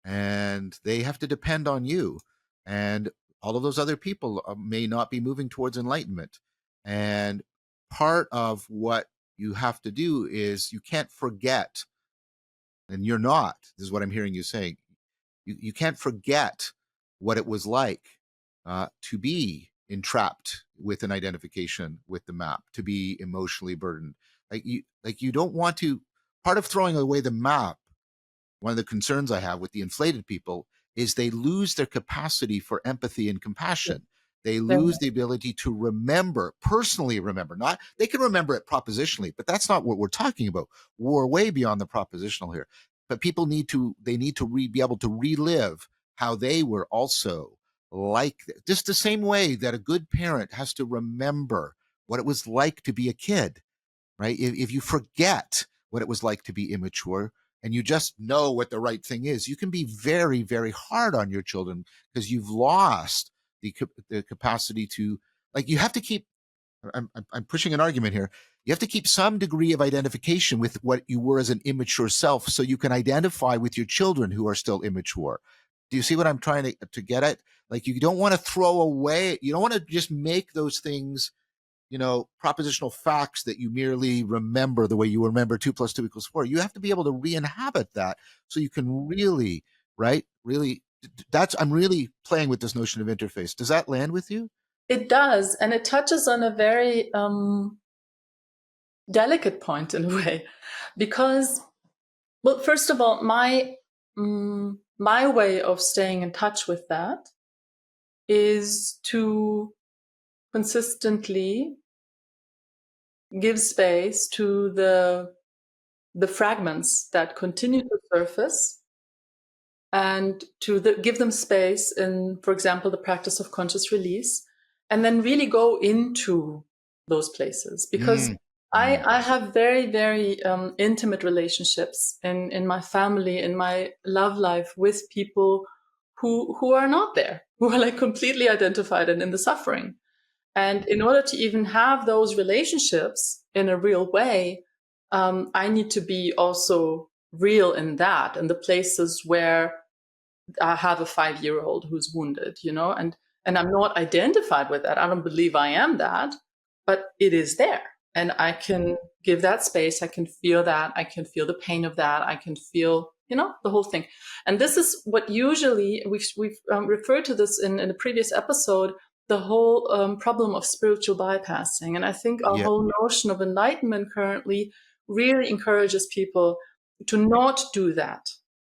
Speaker 1: and they have to depend on you. And all of those other people may not be moving towards enlightenment. And part of what you have to do is you can't forget, and you're not, this is what I'm hearing you saying, you can't forget what it was like to be entrapped with an identification with the map, to be emotionally burdened. Like you don't want to. Part of throwing away the map, one of the concerns I have with the inflated people is they lose their capacity for empathy and compassion. They lose the ability to remember, personally remember. Not they can remember it propositionally, but that's not what we're talking about. We're way beyond the propositional here. But people need to be able to relive how they were also like just the same way that a good parent has to remember what it was like to be a kid, right? If you forget what it was like to be immature and you just know what the right thing is, you can be very, very hard on your children because you've lost the capacity to, like, you have to keep, I'm pushing an argument here. You have to keep some degree of identification with what you were as an immature self so you can identify with your children who are still immature. Do you see what I'm trying to get at? Like, you don't want to throw away, you don't want to just make those things, propositional facts that you merely remember the way you remember 2 + 2 = 4. You have to be able to re-inhabit that so you can really, right? Really, I'm really playing with this notion of interface. Does that land with you?
Speaker 2: It does, and it touches on a very delicate point in a way, because, well, first of all, my way of staying in touch with that is to consistently give space to the fragments that continue to surface and to give them space in, for example, the practice of conscious release, and then really go into those places. Because I have very, very intimate relationships in my family, in my love life, with people who are not there, who are like completely identified and in the suffering. And in order to even have those relationships in a real way, I need to be also real in that, in the places where I have a 5-year-old who's wounded, and I'm not identified with that. I don't believe I am that, but it is there. And I can give that space. I can feel that. I can feel the pain of that. I can feel, the whole thing. And this is what usually we've referred to this in a previous episode, the whole problem of spiritual bypassing. And I think our whole notion of enlightenment currently really encourages people to not do that.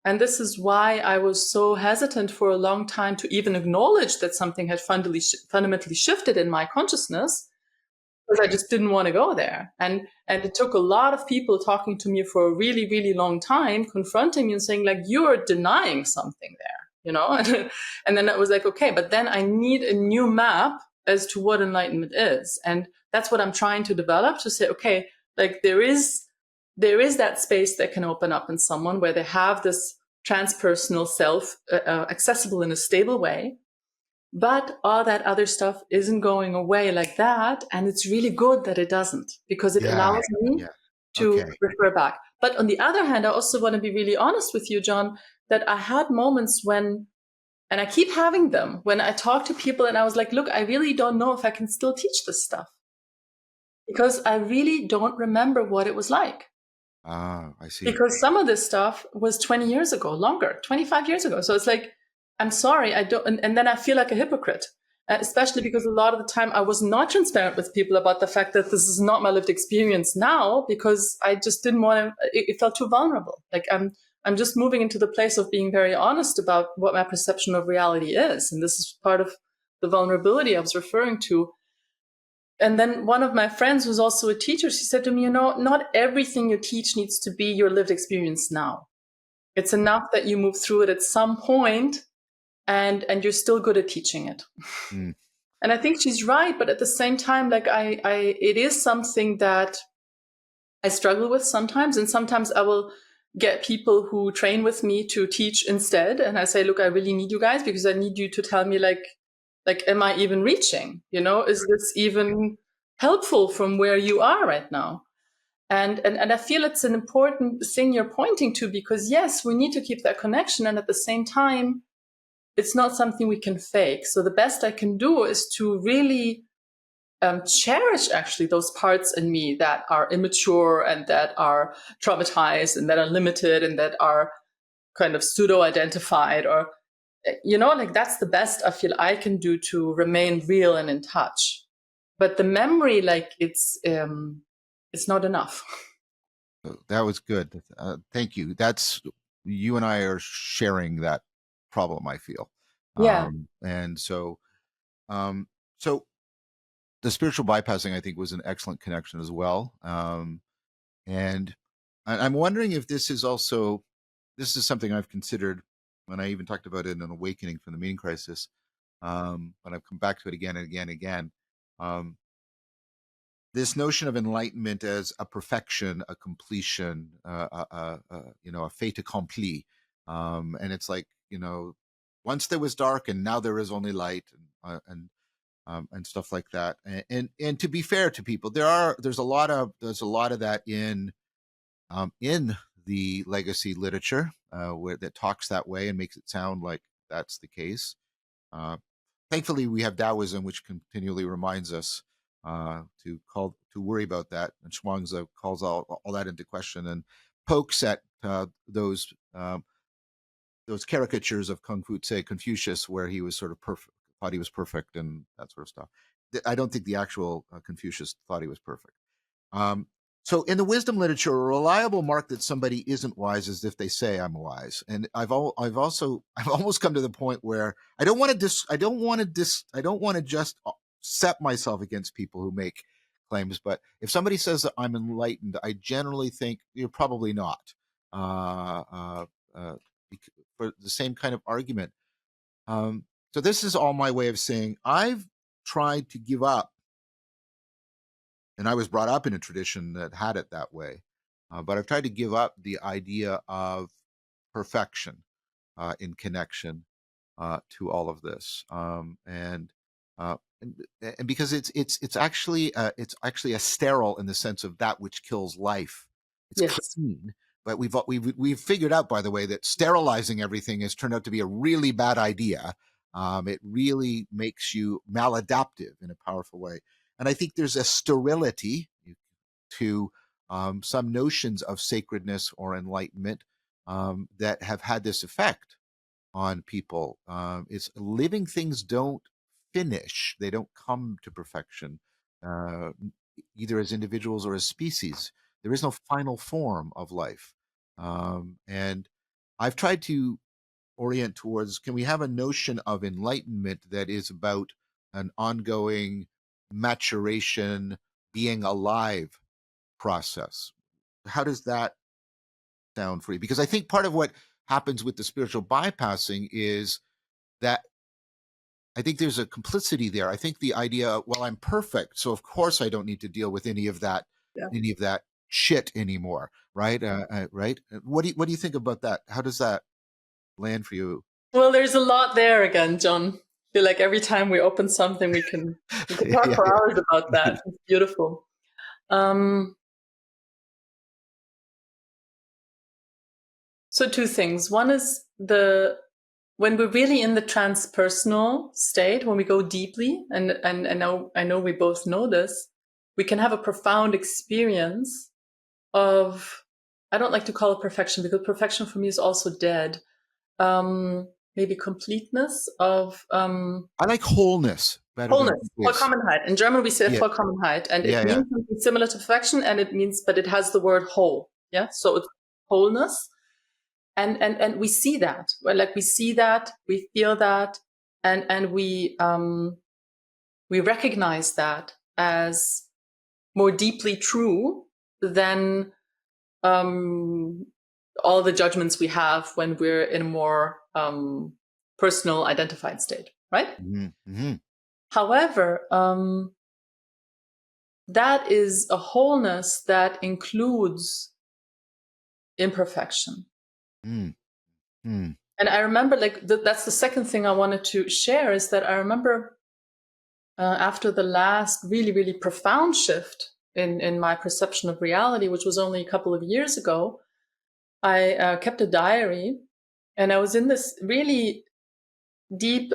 Speaker 2: And this is why I was so hesitant for a long time to even acknowledge that something had fundamentally shifted in my consciousness, because I just didn't want to go there. And it took a lot of people talking to me for a really, really long time, confronting me and saying, like, you're denying something there, and then I was like, okay, but then I need a new map as to what enlightenment is. And that's what I'm trying to develop, to say, okay, like there is that space that can open up in someone where they have this transpersonal self accessible in a stable way, but all that other stuff isn't going away like that. And it's really good that it doesn't, because it allows me to refer back. But on the other hand, I also want to be really honest with you, John, that I had moments when, and I keep having them, when I talk to people and I was like, look, I really don't know if I can still teach this stuff, because I really don't remember what it was like.
Speaker 1: Ah, I see.
Speaker 2: Because some of this stuff was 20 years ago, longer, 25 years ago. So it's like, I'm sorry, I don't, and then I feel like a hypocrite, especially because a lot of the time I was not transparent with people about the fact that this is not my lived experience now, because I just didn't want to, it felt too vulnerable. Like I'm just moving into the place of being very honest about what my perception of reality is. And this is part of the vulnerability I was referring to. And then one of my friends who's also a teacher, she said to me, not everything you teach needs to be your lived experience now. It's enough that you move through it at some point and you're still good at teaching it.
Speaker 1: Mm.
Speaker 2: And I think she's right, but at the same time, like it is something that I struggle with sometimes, and sometimes I will get people who train with me to teach instead, and I say, look, I really need you guys because I need you to tell me like am I even reaching? Is this even helpful from where you are right now? And I feel it's an important thing you're pointing to, because yes, we need to keep that connection, and at the same time, it's not something we can fake. So the best I can do is to really cherish actually those parts in me that are immature and that are traumatized and that are limited and that are kind of pseudo-identified, or like that's the best I feel I can do to remain real and in touch. But the memory, like it's not enough.
Speaker 1: That was good. Thank you. That's you and I are sharing that problem, I feel.
Speaker 2: Yeah.
Speaker 1: And um, so the spiritual bypassing, I think, was an excellent connection as well. And I'm wondering if this is also this is something I've considered when I even talked about it in an awakening from the meaning crisis. But I've come back to it again and again and again. Um, this notion of enlightenment as a perfection, a completion, a fait accompli, and it's like once there was dark and now there is only light, and stuff like that. And to be fair to people, there's a lot of that in the legacy literature where that talks that way and makes it sound like that's the case. Uh, Thankfully, we have Taoism, which continually reminds us to worry about that. And Chuangzi calls all that into question and pokes at those caricatures of Confucius, where he was sort of perfect, thought he was perfect, and that sort of stuff. I don't think the actual Confucius thought he was perfect. Um, so in the wisdom literature, a reliable mark that somebody isn't wise is if they say I'm wise. And I've almost come to the point where I don't want to just set myself against people who make claims. But if somebody says that I'm enlightened, I generally think you're probably not. Uh, uh, uh, for the same kind of argument. So this is all my way of saying I've tried to give up, and I was brought up in a tradition that had it that way. But I've tried to give up the idea of perfection in connection to all of this, uh, and and because it's actually a sterile in the sense of that which kills life. It's
Speaker 2: Yes.
Speaker 1: clean, but we've figured out, by the way, that sterilizing everything has turned out to be a really bad idea. It really makes you maladaptive in a powerful way, and I think there's a sterility to some notions of sacredness or enlightenment that have had this effect on people. It's living things don't finish; they don't come to perfection, uh, either as individuals or as species. There is no final form of life, and I've tried to orient towards: can we have a notion of enlightenment that is about an ongoing maturation, being alive process? How does that sound for you? Because I think part of what happens with the spiritual bypassing is that I think there's a complicity there. I think the idea, well, I'm perfect, so of course I don't need to deal with
Speaker 2: Yeah.
Speaker 1: any of that shit anymore, right? Right? What do you think about that? How does that land for you?
Speaker 2: Well, there's a lot there again, John. I feel like every time we open something, we can talk
Speaker 1: Yeah,
Speaker 2: for hours about
Speaker 1: yeah.
Speaker 2: that. It's beautiful. Um, so two things. One is when we're really in the transpersonal state, when we go deeply, and I know we both know this, we can have a profound experience of, I don't like to call it perfection, because perfection for me is also dead. Maybe completeness of
Speaker 1: I like wholeness better than
Speaker 2: Wholeness,
Speaker 1: yes.
Speaker 2: Vollkommenheit. In German, we say
Speaker 1: Yeah,
Speaker 2: Vollkommenheit, and it
Speaker 1: yeah.
Speaker 2: means something similar to perfection, and but it has the word whole. Yeah, so it's wholeness, and we see that. Well, like we see that, we feel that, and we recognize that, as more deeply true than all the judgments we have when we're in a more personal, identified state, right?
Speaker 1: Mm-hmm.
Speaker 2: However, that is a wholeness that includes imperfection.
Speaker 1: Mm-hmm.
Speaker 2: And I remember, like, that's the second thing I wanted to share, is that I remember after the last really, really profound shift in my perception of reality, which was only a couple of years ago, I kept a diary, and I was in this really deep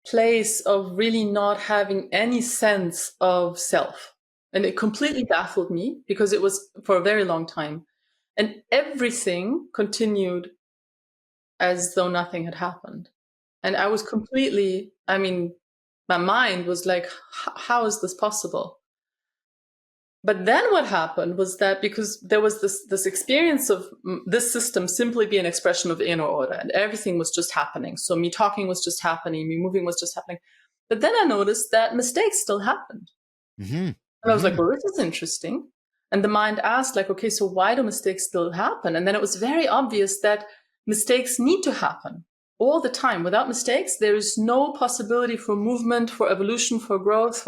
Speaker 2: place of really not having any sense of self. And it completely baffled me because it was for a very long time. And everything continued as though nothing had happened. And I was completely, I mean, my mind was like, how is this possible? But then what happened was that because there was this experience of this system simply be an expression of inner order, and everything was just happening. So me talking was just happening, me moving was just happening. But then I noticed that mistakes still happened.
Speaker 1: Mm-hmm.
Speaker 2: And I was like,
Speaker 1: Mm-hmm.
Speaker 2: well, this is interesting. And the mind asked, like, okay, so why do mistakes still happen? And then it was very obvious that mistakes need to happen all the time. Without mistakes, there is no possibility for movement, for evolution, for growth.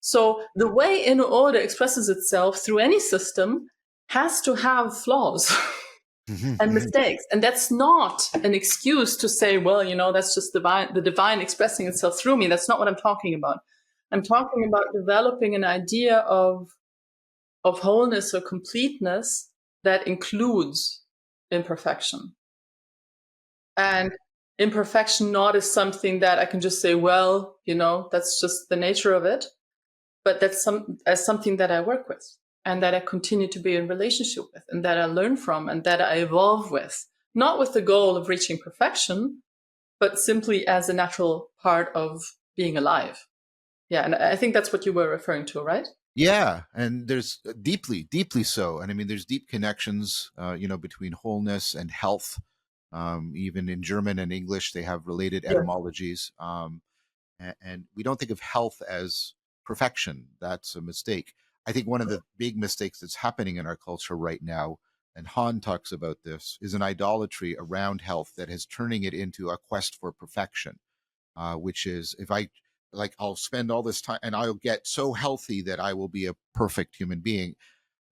Speaker 2: So the way inner order expresses itself through any system has to have flaws and
Speaker 1: Mm-hmm.
Speaker 2: mistakes. And that's not an excuse to say, well, that's just the divine expressing itself through me. That's not what I'm talking about. I'm talking about developing an idea of wholeness or completeness that includes imperfection. And imperfection not as something that I can just say, well, that's just the nature of it, but that's as something that I work with and that I continue to be in relationship with and that I learn from and that I evolve with, not with the goal of reaching perfection, but simply as a natural part of being alive. Yeah, and I think that's what you were referring to, right?
Speaker 1: Yeah, and there's deeply, deeply so, and I mean, there's deep connections, between wholeness and health. Even in German and English, they have related
Speaker 2: Yeah.
Speaker 1: etymologies, and we don't think of health as perfection. That's a mistake. I think one of the big mistakes that's happening in our culture right now, and Han talks about this, is an idolatry around health that is turning it into a quest for perfection, which is if I like, I'll spend all this time and I'll get so healthy that I will be a perfect human being.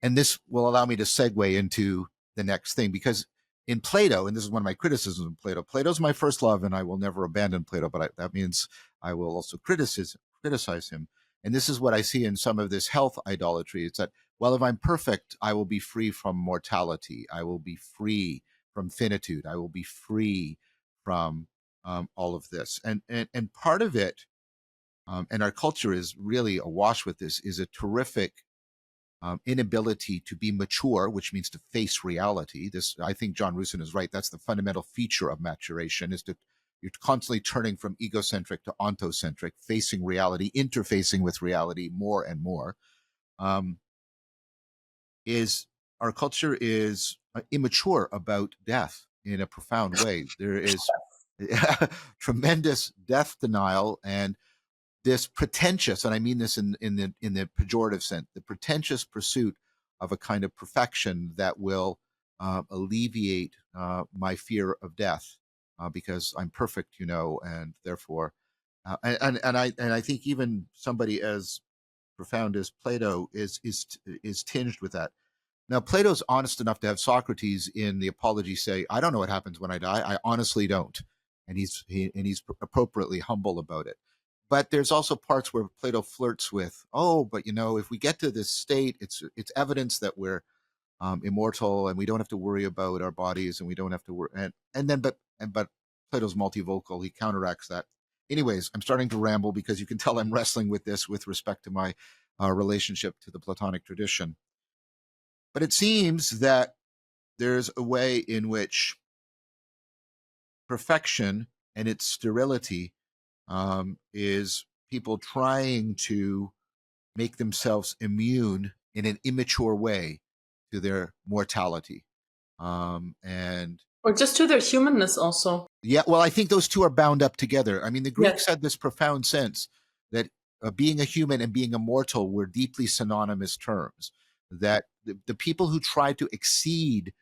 Speaker 1: And this will allow me to segue into the next thing because in Plato, and this is one of my criticisms of Plato, Plato's my first love, and I will never abandon Plato, but that means I will also criticize him. And this is what I see in some of this health idolatry. It's that, well, if I'm perfect, I will be free from mortality. I will be free from finitude. I will be free from all of this. And part of it, and our culture is really awash with this, is a terrific inability to be mature, which means to face reality. This, I think, John Rusin is right. That's the fundamental feature of maturation: is to you're constantly turning from egocentric to ontocentric, facing reality, interfacing with reality more and more. Um, is Our culture is immature about death in a profound way. There is tremendous death denial and this pretentious, and I mean this in the pejorative sense, the pretentious pursuit of a kind of perfection that will alleviate my fear of death, because I'm perfect, and therefore, and I think even somebody as profound as Plato is tinged with that. Now, Plato's honest enough to have Socrates in the Apology say, "I don't know what happens when I die. I honestly don't," and he's appropriately humble about it. But there's also parts where Plato flirts with, "Oh, but if we get to this state, it's evidence that we're immortal and we don't have to worry about our bodies and we don't have to worry." And then, but Plato's multivocal. He counteracts that. Anyways, I'm starting to ramble because you can tell I'm wrestling with this with respect to my relationship to the Platonic tradition. But it seems that there's a way in which perfection and its sterility is people trying to make themselves immune in an immature way to their mortality. And
Speaker 2: Or just to their humanness also.
Speaker 1: yeah, well, I think those two are bound up together. I mean, the
Speaker 2: Yes.
Speaker 1: Greeks had this profound sense that being a human and being immortal were deeply synonymous terms, that the people who tried to exceed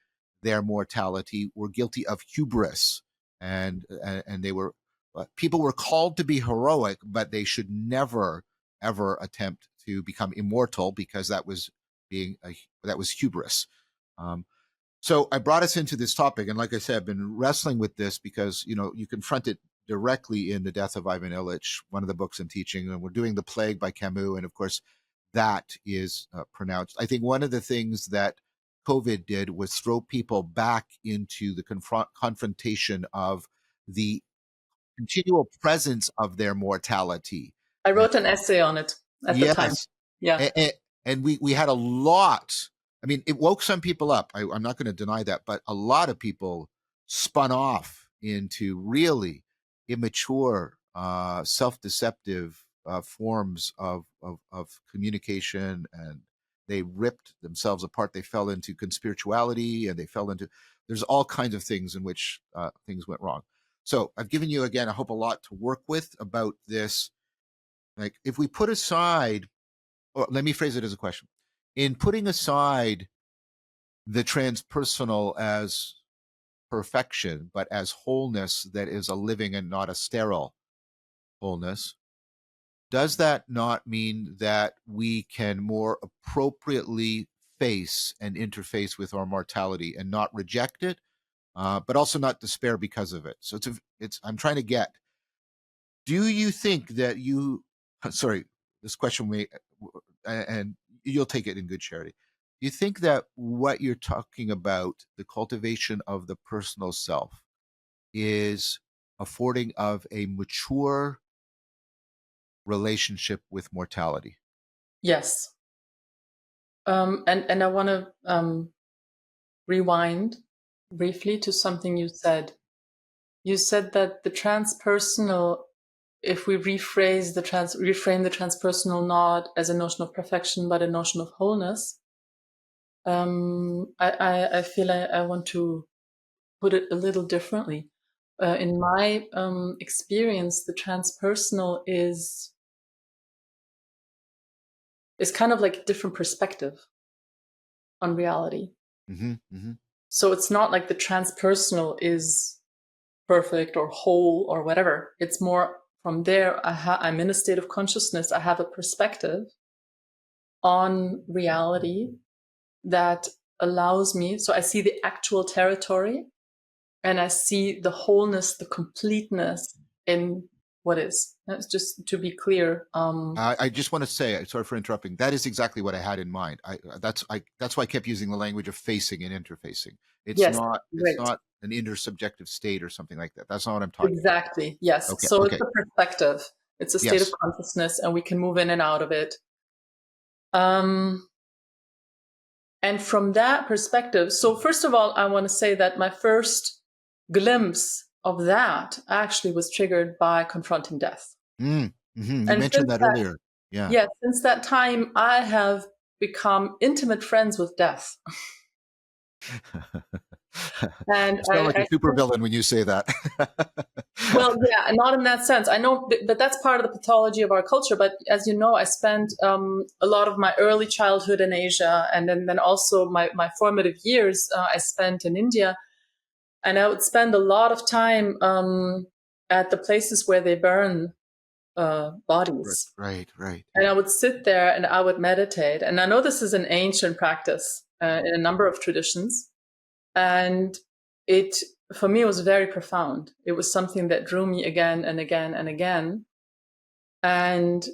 Speaker 1: their mortality were guilty of hubris, and they were people were called to be heroic, but they should never ever attempt to become immortal, because that was hubris. Um, so I brought us into this topic, and like I said, I've been wrestling with this because you confront it directly in The Death of Ivan Illich, one of the books I'm teaching, and we're doing The Plague by Camus, and of course that is pronounced. I think one of the things that COVID did was throw people back into the confrontation of the continual presence of their mortality.
Speaker 2: I
Speaker 1: And
Speaker 2: wrote an essay on it at the time.
Speaker 1: yes,
Speaker 2: Yeah.
Speaker 1: and we had a lot. I mean, it woke some people up. I'm not going to deny that, but a lot of people spun off into really immature, self-deceptive forms of communication, and they ripped themselves apart. They fell into conspirituality, and they fell into. There's all kinds of things in which things went wrong. So I've given you again, I hope, a lot to work with about this. Like, if we put aside, or let me phrase it as a question, in putting aside the transpersonal as perfection, but as wholeness that is a living and not a sterile wholeness, does that not mean that we can more appropriately face and interface with our mortality and not reject it, but also not despair because of it? So I'm trying to get, do you think that sorry, this question may, and you'll take it in good charity. Do you think that what you're talking about, the cultivation of the personal self, is affording of a mature relationship with mortality?
Speaker 2: Yes. And I want to rewind briefly to something you said. You said that the transpersonal, if we reframe the transpersonal not as a notion of perfection, but a notion of wholeness, I feel I want to put it a little differently. In my experience, the transpersonal is kind of like a different perspective on reality.
Speaker 1: Mm-hmm, mm-hmm.
Speaker 2: So it's not like the transpersonal is perfect or whole or whatever. It's more from there, I'm in a state of consciousness. I have a perspective on reality that allows me. So I see the actual territory, and I see the wholeness, the completeness in what is. That's just to be clear.
Speaker 1: I just want to say, sorry for interrupting. That is exactly what I had in mind. That's why I kept using the language of facing and interfacing.
Speaker 2: Yes,
Speaker 1: It's
Speaker 2: great.
Speaker 1: not an intersubjective state or something like that. That's not what I'm talking about.
Speaker 2: Exactly. Yes.
Speaker 1: Okay,
Speaker 2: So it's
Speaker 1: okay,
Speaker 2: a perspective. It's a state of
Speaker 1: yes.
Speaker 2: consciousness, and we can move in and out of it. And from that perspective, so first of all, I want to say that my first glimpse of that actually was triggered by confronting death.
Speaker 1: You
Speaker 2: And
Speaker 1: mentioned that earlier. Yeah.
Speaker 2: since that time, I have become intimate friends with death. And
Speaker 1: You sound like a supervillain when you say that.
Speaker 2: well, yeah, not in that sense. I know, but that's part of the pathology of our culture. But as you know, I spent a lot of my early childhood in Asia, and then also my formative years I spent in India. And I would spend a lot of time at the places where they burn bodies.
Speaker 1: Right.
Speaker 2: And I would sit there and I would meditate. And I know this is an ancient practice in a number of traditions. And it, for me, was very profound. It was something that drew me again and again and again. And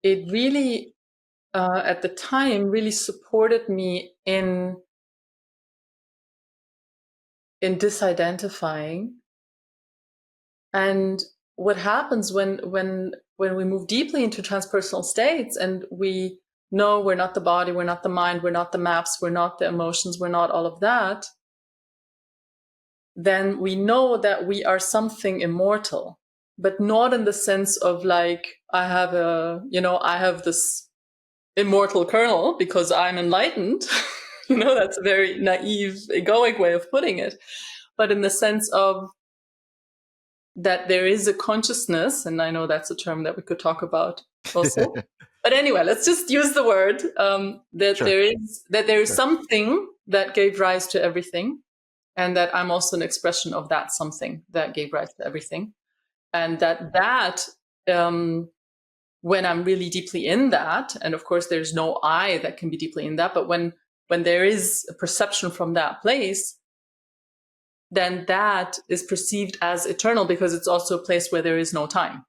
Speaker 2: it really, at the time, really supported me in disidentifying. And what happens when we move deeply into transpersonal states and we know we're not the body, we're not the mind, we're not the maps, we're not the emotions, we're not all of that, then we know that we are something immortal, but not in the sense of like, I have this immortal kernel because I'm enlightened. That's a very naive, egoic way of putting it. But in the sense of that there is a consciousness, and I know that's a term that we could talk about also. But anyway, let's just use the word that
Speaker 1: Sure,
Speaker 2: there is
Speaker 1: sure.
Speaker 2: something that gave rise to everything, and that I'm also an expression of that something that gave rise to everything, and that when I'm really deeply in that, and of course there's no I that can be deeply in that, but when there is a perception from that place, then that is perceived as eternal because it's also a place where there is no time.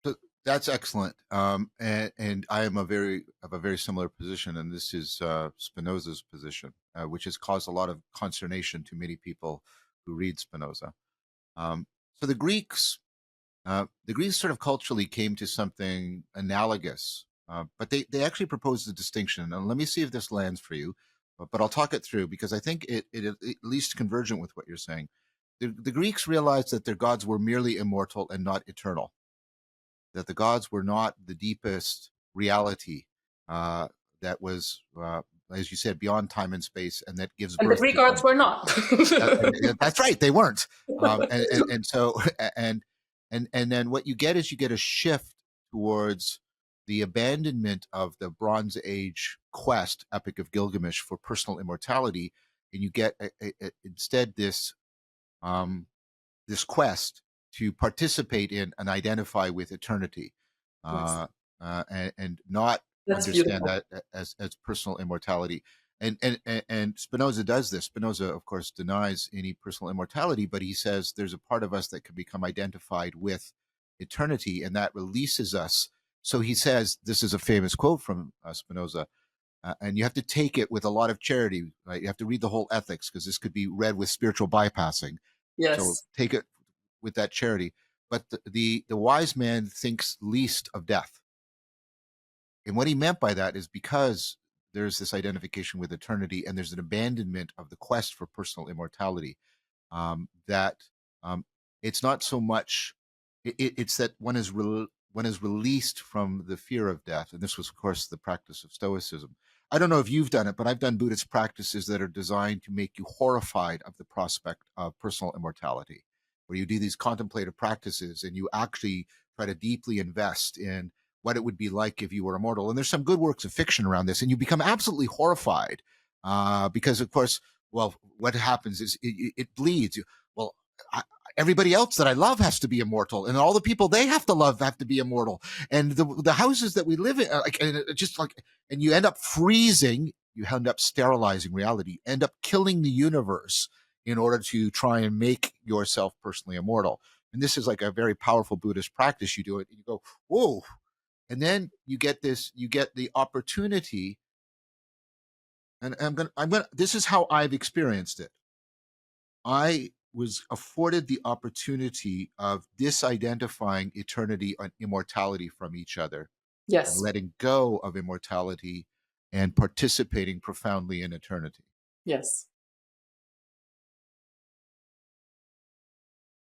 Speaker 1: So that's excellent. And I am of a very similar position, and this is Spinoza's position, which has caused a lot of consternation to many people who read Spinoza. So the Greeks sort of culturally came to something analogous, but they actually proposed a distinction. And let me see if this lands for you, but I'll talk it through because I think it at least convergent with what you're saying. The Greeks realized that their gods were merely immortal and not eternal, that the gods were not the deepest reality uh, that was, as you said, beyond time and space, and that gives
Speaker 2: And the
Speaker 1: birth
Speaker 2: Greek
Speaker 1: to
Speaker 2: gods were not.
Speaker 1: that's right, they weren't. And so and then what you get is you get a shift towards the abandonment of the Bronze Age quest, Epic of Gilgamesh, for personal immortality, and you get instead um, this quest to participate in and identify with eternity,
Speaker 2: Yes,
Speaker 1: uh, and not
Speaker 2: that's
Speaker 1: understand
Speaker 2: beautiful.
Speaker 1: that as personal immortality. And Spinoza does this. Spinoza, of course, denies any personal immortality, but he says there's a part of us that can become identified with eternity, and that releases us. So he says, this is a famous quote from Spinoza, and you have to take it with a lot of charity. Right? You have to read the whole Ethics because this could be read with spiritual bypassing. So
Speaker 2: Yes.
Speaker 1: take it with that charity. But the wise man thinks least of death. And what he meant by that is because there's this identification with eternity and there's an abandonment of the quest for personal immortality, that um, it's not so much, it's that one is released from the fear of death. And this was, of course, the practice of Stoicism. I don't know if you've done it, but I've done Buddhist practices that are designed to make you horrified of the prospect of personal immortality, where you do these contemplative practices and you actually try to deeply invest in what it would be like if you were immortal. And there's some good works of fiction around this, and you become absolutely horrified because, of course, well, what happens is it bleeds. Well, I, everybody else that I love has to be immortal, and all the people they have to love have to be immortal, and the houses that we live in, like, and it just like, and you end up freezing. You end up sterilizing reality. You end up killing the universe in order to try and make yourself personally immortal. And this is like a very powerful Buddhist practice. You do it, and you go, whoa, and then you get this. You get the opportunity, and I'm gonna. This is how I've experienced it. I was afforded the opportunity of disidentifying eternity and immortality from each other and
Speaker 2: Yes.
Speaker 1: letting go of immortality and participating profoundly in eternity.
Speaker 2: Yes.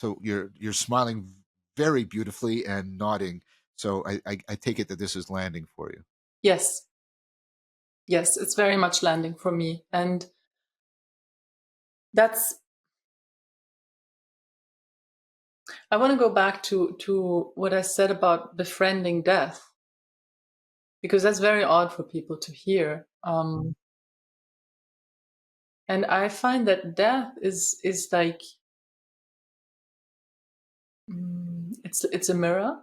Speaker 1: So you're smiling very beautifully and nodding. So I take it that this is landing for you.
Speaker 2: Yes. Yes. It's very much landing for me. And that's, I want to go back to what I said about befriending death, because that's very odd for people to hear. And I find that death is like, it's a mirror,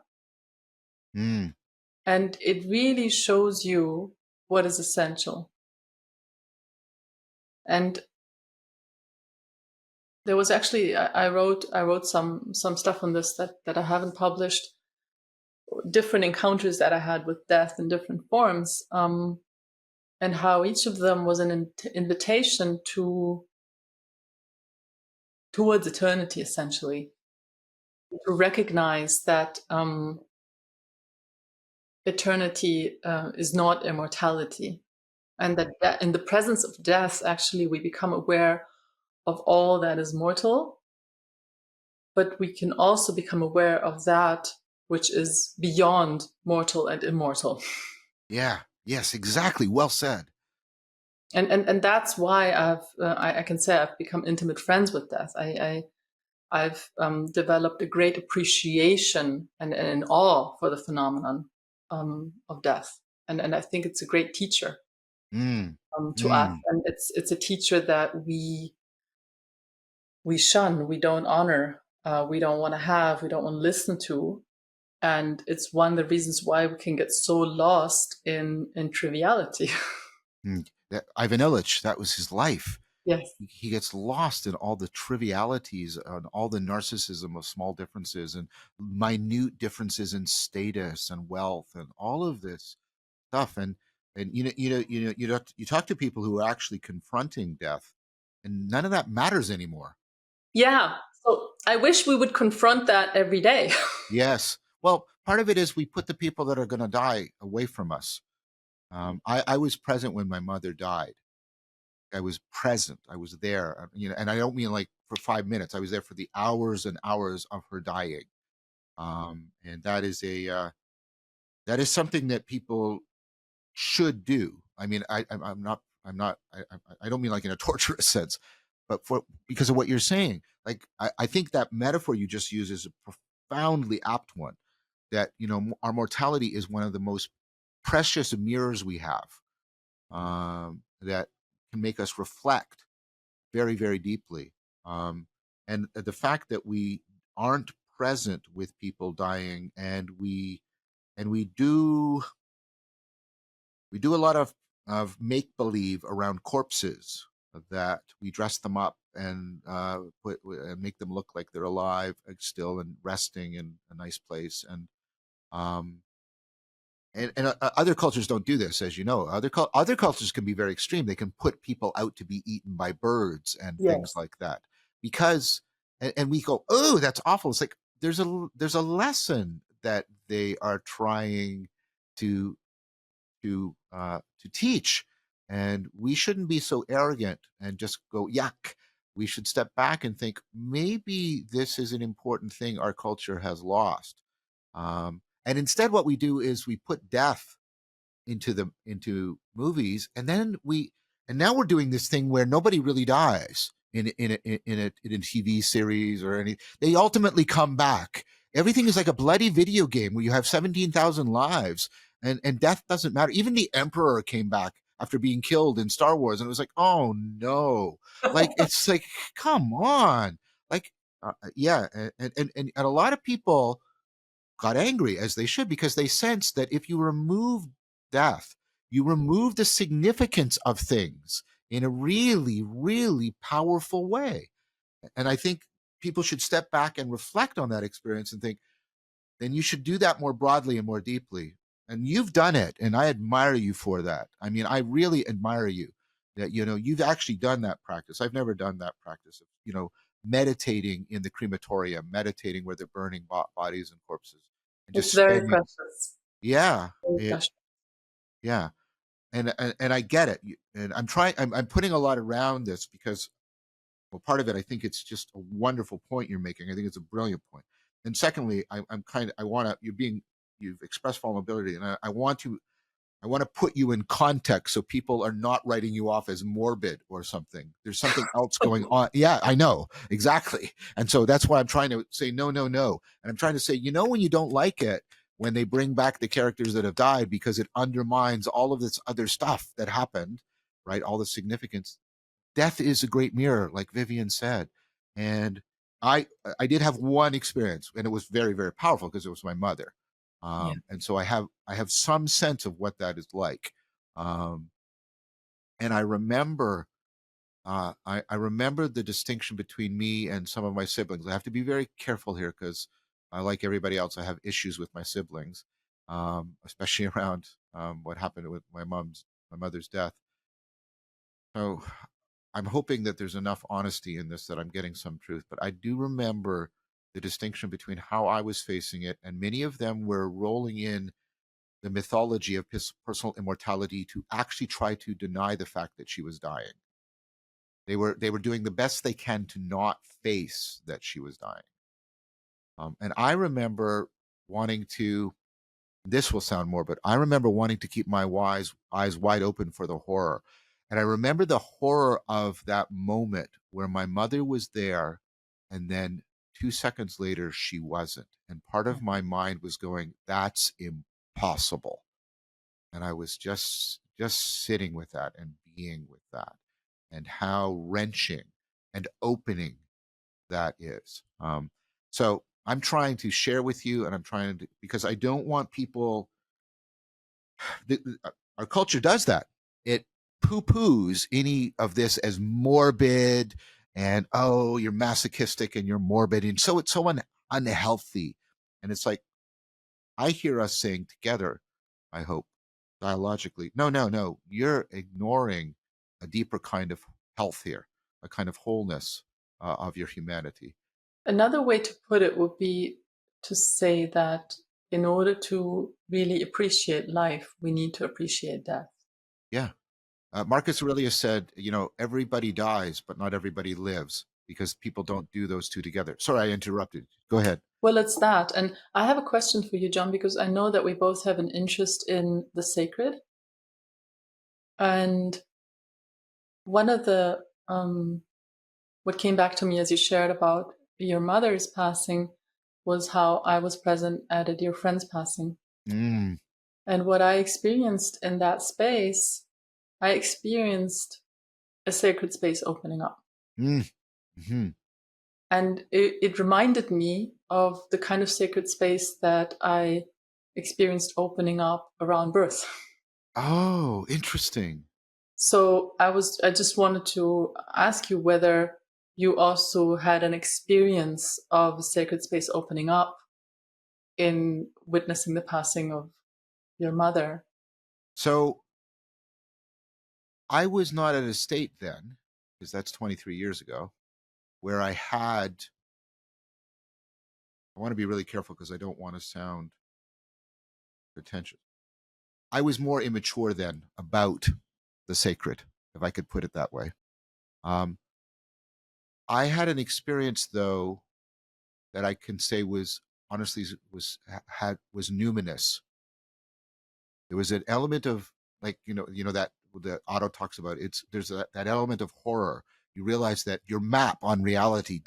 Speaker 1: Mm,
Speaker 2: and it really shows you what is essential. And there was actually, I wrote some stuff on this that I haven't published, different encounters that I had with death in different forms, and how each of them was an invitation towards eternity, essentially, to recognize that eternity is not immortality, and that in the presence of death, actually, we become aware of all that is mortal, but we can also become aware of that which is beyond mortal and immortal.
Speaker 1: yeah. Yes. Exactly. Well said.
Speaker 2: And that's why I can say I've become intimate friends with death. I've developed a great appreciation and an awe for the phenomenon of death, and I think it's a great teacher
Speaker 1: Mm,
Speaker 2: to us,
Speaker 1: mm.
Speaker 2: and it's a teacher that we shun, we don't honor, we don't want to have, we don't want to listen to, and it's one of the reasons why we can get so lost in triviality.
Speaker 1: Mm. Ivan Illich, that was his life.
Speaker 2: Yes.
Speaker 1: He gets lost in all the trivialities and all the narcissism of small differences and minute differences in status and wealth and all of this stuff. And you talk to people who are actually confronting death, and none of that matters anymore.
Speaker 2: Yeah. So I wish we would confront that every day.
Speaker 1: Yes. Well, part of it is we put the people that are going to die away from us. I was present when my mother died. I was present. I was there. And I don't mean like for 5 minutes. I was there for the hours and hours of her dying. And that is something that people should do. I mean, I don't mean like in a torturous sense, but for because of what you're saying. Like, I think that metaphor you just used is a profoundly apt one. That our mortality is one of the most precious mirrors we have. That can make us reflect very, very deeply. And the fact that we aren't present with people dying, and we do a lot of make believe around corpses, that we dress them up and make them look like they're alive still and resting in a nice place. Um, and other cultures don't do this, as you know. Other cultures can be very extreme. They can put people out to be eaten by birds and things
Speaker 2: Yes.
Speaker 1: like that, because and we go, oh, that's awful. It's like there's a lesson that they are trying to to teach, and we shouldn't be so arrogant and just go yuck. We should step back and think maybe this is an important thing our culture has lost. And instead, what we do is we put death into movies, and now we're doing this thing where nobody really dies in a TV series or any. They ultimately come back. Everything is like a bloody video game where you have 17,000 lives, and death doesn't matter. Even the Emperor came back after being killed in Star Wars, and it was like, oh no, like it's like, come on, like yeah, and a lot of people got angry, as they should, because they sensed that if you remove death, you remove the significance of things in a really, really powerful way. And I think people should step back and reflect on that experience and think, then you should do that more broadly and more deeply. And you've done it, and I admire you for that. I mean, I really admire you that you've actually done that practice. I've never done that practice of meditating in the crematorium, meditating where they're burning bodies and corpses, and just
Speaker 2: It's very
Speaker 1: spending.
Speaker 2: precious.
Speaker 1: Yeah,
Speaker 2: Very precious.
Speaker 1: yeah, and I get it. And I'm trying. I'm putting a lot around this because, well, part of it, I think it's just a wonderful point you're making. I think it's a brilliant point. And secondly, I'm kind of, I want to, you've expressed vulnerability, and I want to put you in context so people are not writing you off as morbid or something. There's something else going on. Yeah, I know exactly. And so that's why I'm trying to say no, no, no. And I'm trying to say, when you don't like it, when they bring back the characters that have died because it undermines all of this other stuff that happened, right? All the significance. Death is a great mirror, like Vivian said. And I I did have one experience, and it was very, very powerful because it was my mother.
Speaker 2: Yeah.
Speaker 1: And so I have some sense of what that is like. Um, and I remember the distinction between me and some of my siblings. I have to be very careful here because like everybody else, I have issues with my siblings, especially around what happened with my mother's death. So I'm hoping that there's enough honesty in this that I'm getting some truth. But I do remember the distinction between how I was facing it, and many of them were rolling in the mythology of personal immortality to actually try to deny the fact that she was dying. They were doing the best they can to not face that she was dying. And I remember wanting to. This will sound morbid. I remember wanting to keep my eyes wide open for the horror. And I remember the horror of that moment where my mother was there, and then 2 seconds later, she wasn't. And part of my mind was going, that's impossible. And I was just sitting with that and being with that, and how wrenching and opening that is. So I'm trying to share with you, and I'm trying to, because I don't want people, our culture does that. It poo-poos any of this as morbid, and oh, you're masochistic and you're morbid, and so it's so unhealthy. And it's like, I hear us saying together, I hope, dialogically, no, no, no, you're ignoring a deeper kind of health here, a kind of wholeness of your humanity.
Speaker 2: Another way to put it would be to say that in order to really appreciate life, we need to appreciate death.
Speaker 1: Yeah. Marcus Aurelius said, everybody dies, but not everybody lives, because people don't do those two together. Sorry, I interrupted. Go ahead.
Speaker 2: Well, it's that. And I have a question for you, John, because I know that we both have an interest in the sacred. And one of the, what came back to me as you shared about your mother's passing was how I was present at a dear friend's passing.
Speaker 1: Mm,
Speaker 2: And what I experienced in that space, I experienced a sacred space opening up.
Speaker 1: mm, mhm.
Speaker 2: And it reminded me of the kind of sacred space that I experienced opening up around birth.
Speaker 1: Oh, interesting.
Speaker 2: So I just wanted to ask you whether you also had an experience of a sacred space opening up in witnessing the passing of your mother.
Speaker 1: So I was not at a state then, because that's 23 years ago, where I want to be really careful because I don't want to sound pretentious. I was more immature then about the sacred, if I could put it that way. Um, I had an experience, though, that I can say was honestly was numinous. There was an element of, like, that the Otto talks about. There's that element of horror. You realize that your map on reality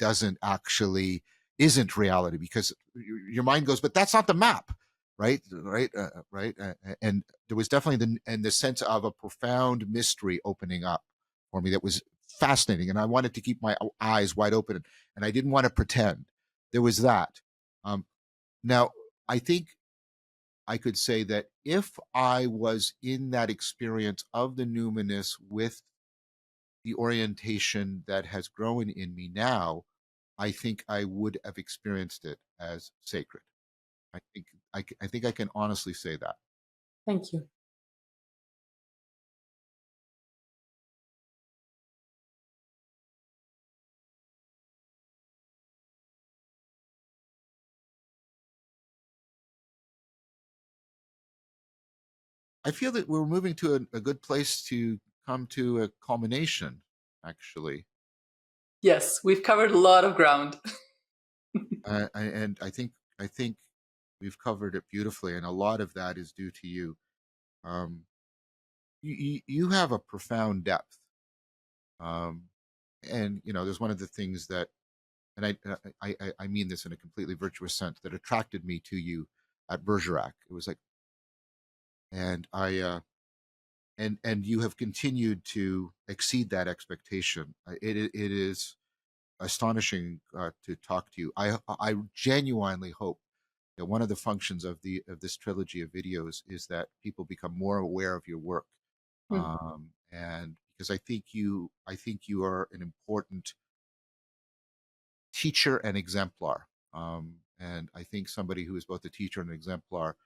Speaker 1: isn't reality, because your mind goes, but that's not the map, right? Right. And there was definitely the sense of a profound mystery opening up for me that was fascinating, and I wanted to keep my eyes wide open, and I didn't want to pretend. There was that. Um, Now, I think I could say that if I was in that experience of the numinous with the orientation that has grown in me now, I think I would have experienced it as sacred. I think I think I can honestly say that.
Speaker 2: Thank you.
Speaker 1: I feel that we're moving to a good place to come to a culmination, actually.
Speaker 2: Yes, we've covered a lot of ground.
Speaker 1: And I think we've covered it beautifully, and a lot of that is due to you. Um, you have a profound depth. Um, and there's one of the things that, and I mean this in a completely virtuous sense, that attracted me to you at Bergerac. It was like, and and you have continued to exceed that expectation. It is astonishing to talk to you. I genuinely hope that one of the functions of this trilogy of videos is that people become more aware of your work,
Speaker 2: Hmm.
Speaker 1: and because I think you are an important teacher and exemplar. And I think somebody who is both a teacher and an exemplar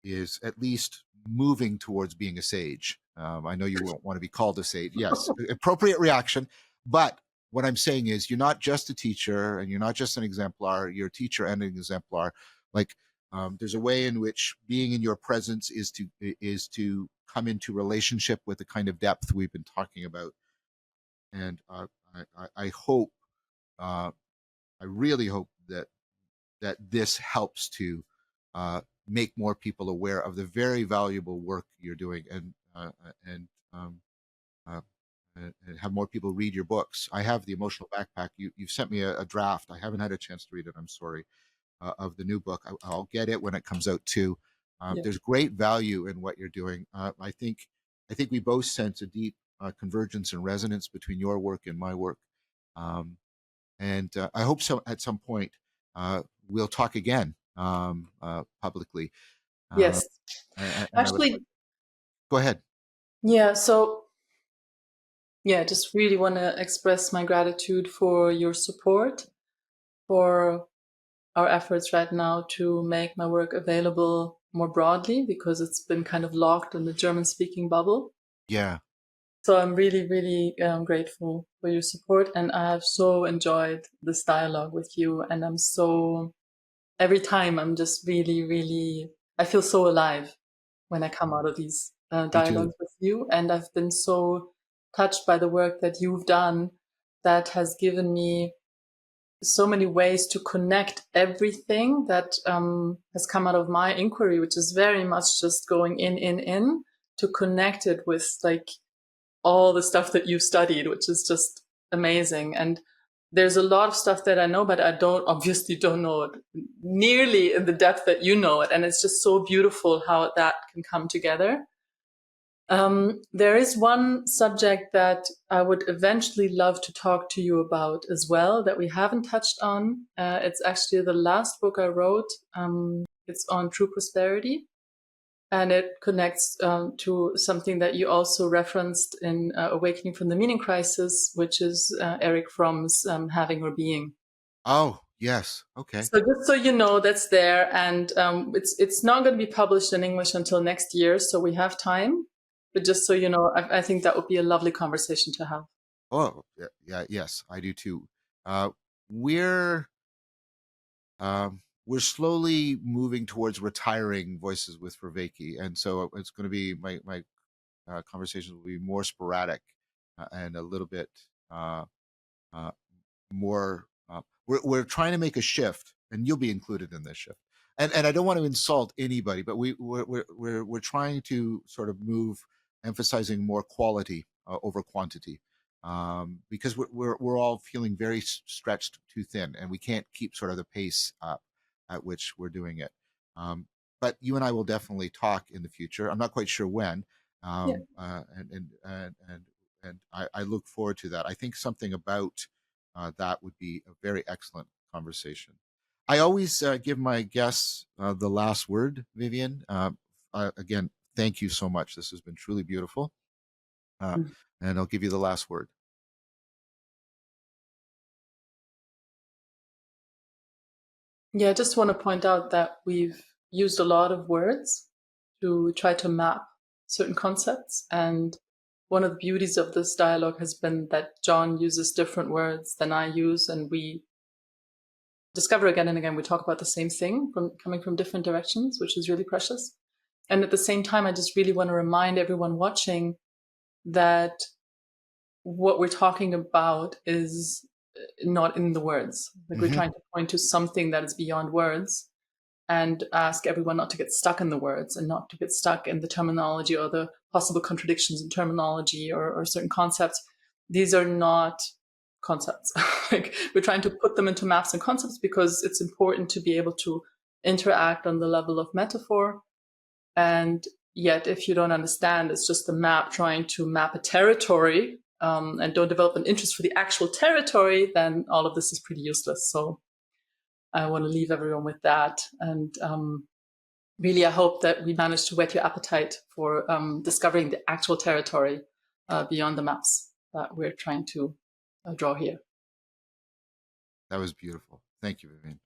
Speaker 1: is at least moving towards being a sage. I know you won't want to be called a sage. Yes, appropriate reaction. But what I'm saying is, you're not just a teacher and you're not just an exemplar. You're a teacher and an exemplar. Like, there's a way in which being in your presence is to come into relationship with the kind of depth we've been talking about. And I hope, uh, I really hope that this helps to make more people aware of the very valuable work you're doing. And and have more people read your books. I have the emotional backpack. You've sent me a draft. I haven't had a chance to read it. I'm sorry. Of the new book. I'll get it when it comes out too.
Speaker 2: Yeah.
Speaker 1: There's great value in what you're doing. I think we both sense a deep convergence and resonance between your work and my work. Um, and I hope so at some point we'll talk again publicly. Uh,
Speaker 2: Yes.
Speaker 1: and I would
Speaker 2: Actually,
Speaker 1: go ahead.
Speaker 2: yeah. So, yeah, just really want to express my gratitude for your support, for our efforts right now to make my work available more broadly because it's been kind of locked in the German speaking bubble.
Speaker 1: Yeah,
Speaker 2: So I'm really, really grateful for your support. And I have so enjoyed this dialogue with you. And every time I'm just really, really, I feel so alive when I come out of these
Speaker 1: me too.
Speaker 2: dialogues with you. And I've been so touched by the work that you've done that has given me so many ways to connect everything that has come out of my inquiry, which is very much just going in, to connect it with like all the stuff that you've studied, which is just amazing. And there's a lot of stuff that I know, but I obviously don't know it nearly in the depth that you know it. And it's just so beautiful how that can come together. There is one subject that I would eventually love to talk to you about as well that we haven't touched on. It's actually the last book I wrote. It's on true prosperity, and it connects to something that you also referenced in Awakening from the Meaning Crisis, which is Eric Fromm's Having or Being.
Speaker 1: Oh yes. Okay.
Speaker 2: So just so you know, that's there, and it's not going to be published in English until next year, so we have time. But just so you know, I think that would be a lovely conversation to have.
Speaker 1: Oh yeah, yes, I do too. Uh, we're we're slowly moving towards retiring Voices with Vervaeke, and so it's going to be my conversations will be more sporadic and a little bit uh, uh, more. We're trying to make a shift, and you'll be included in this shift. And I don't want to insult anybody, but we're trying to sort of move, emphasizing more quality over quantity, because we're all feeling very stretched too thin, and we can't keep sort of the pace up at which we're doing it. Um, but you and I will definitely talk in the future. I'm not quite sure when,
Speaker 2: Yeah.
Speaker 1: and I look forward to that. I think something about that would be a very excellent conversation. I always give my guests the last word, Vivian. Again, thank you so much. This has been truly beautiful. Uh, and I'll give you the last word.
Speaker 2: Yeah, I just want to point out that we've used a lot of words to try to map certain concepts. And one of the beauties of this dialogue has been that John uses different words than I use, and we discover again and again we talk about the same thing from coming from different directions, which is really precious. And at the same time, I just really want to remind everyone watching that what we're talking about is not in the words. Like we're
Speaker 1: Mm-hmm.
Speaker 2: trying to point to something that is beyond words and ask everyone not to get stuck in the words and not to get stuck in the terminology or the possible contradictions in terminology or certain concepts. These are not concepts. Like we're trying to put them into maps and concepts because it's important to be able to interact on the level of metaphor. And yet, if you don't understand, it's just a map trying to map a territory and don't develop an interest for the actual territory, then all of this is pretty useless. So I want to leave everyone with that. And really, I hope that we manage to whet your appetite for discovering the actual territory beyond the maps that we're trying to draw here.
Speaker 1: That was beautiful. Thank you, Vivian.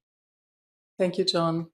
Speaker 2: Thank you, John.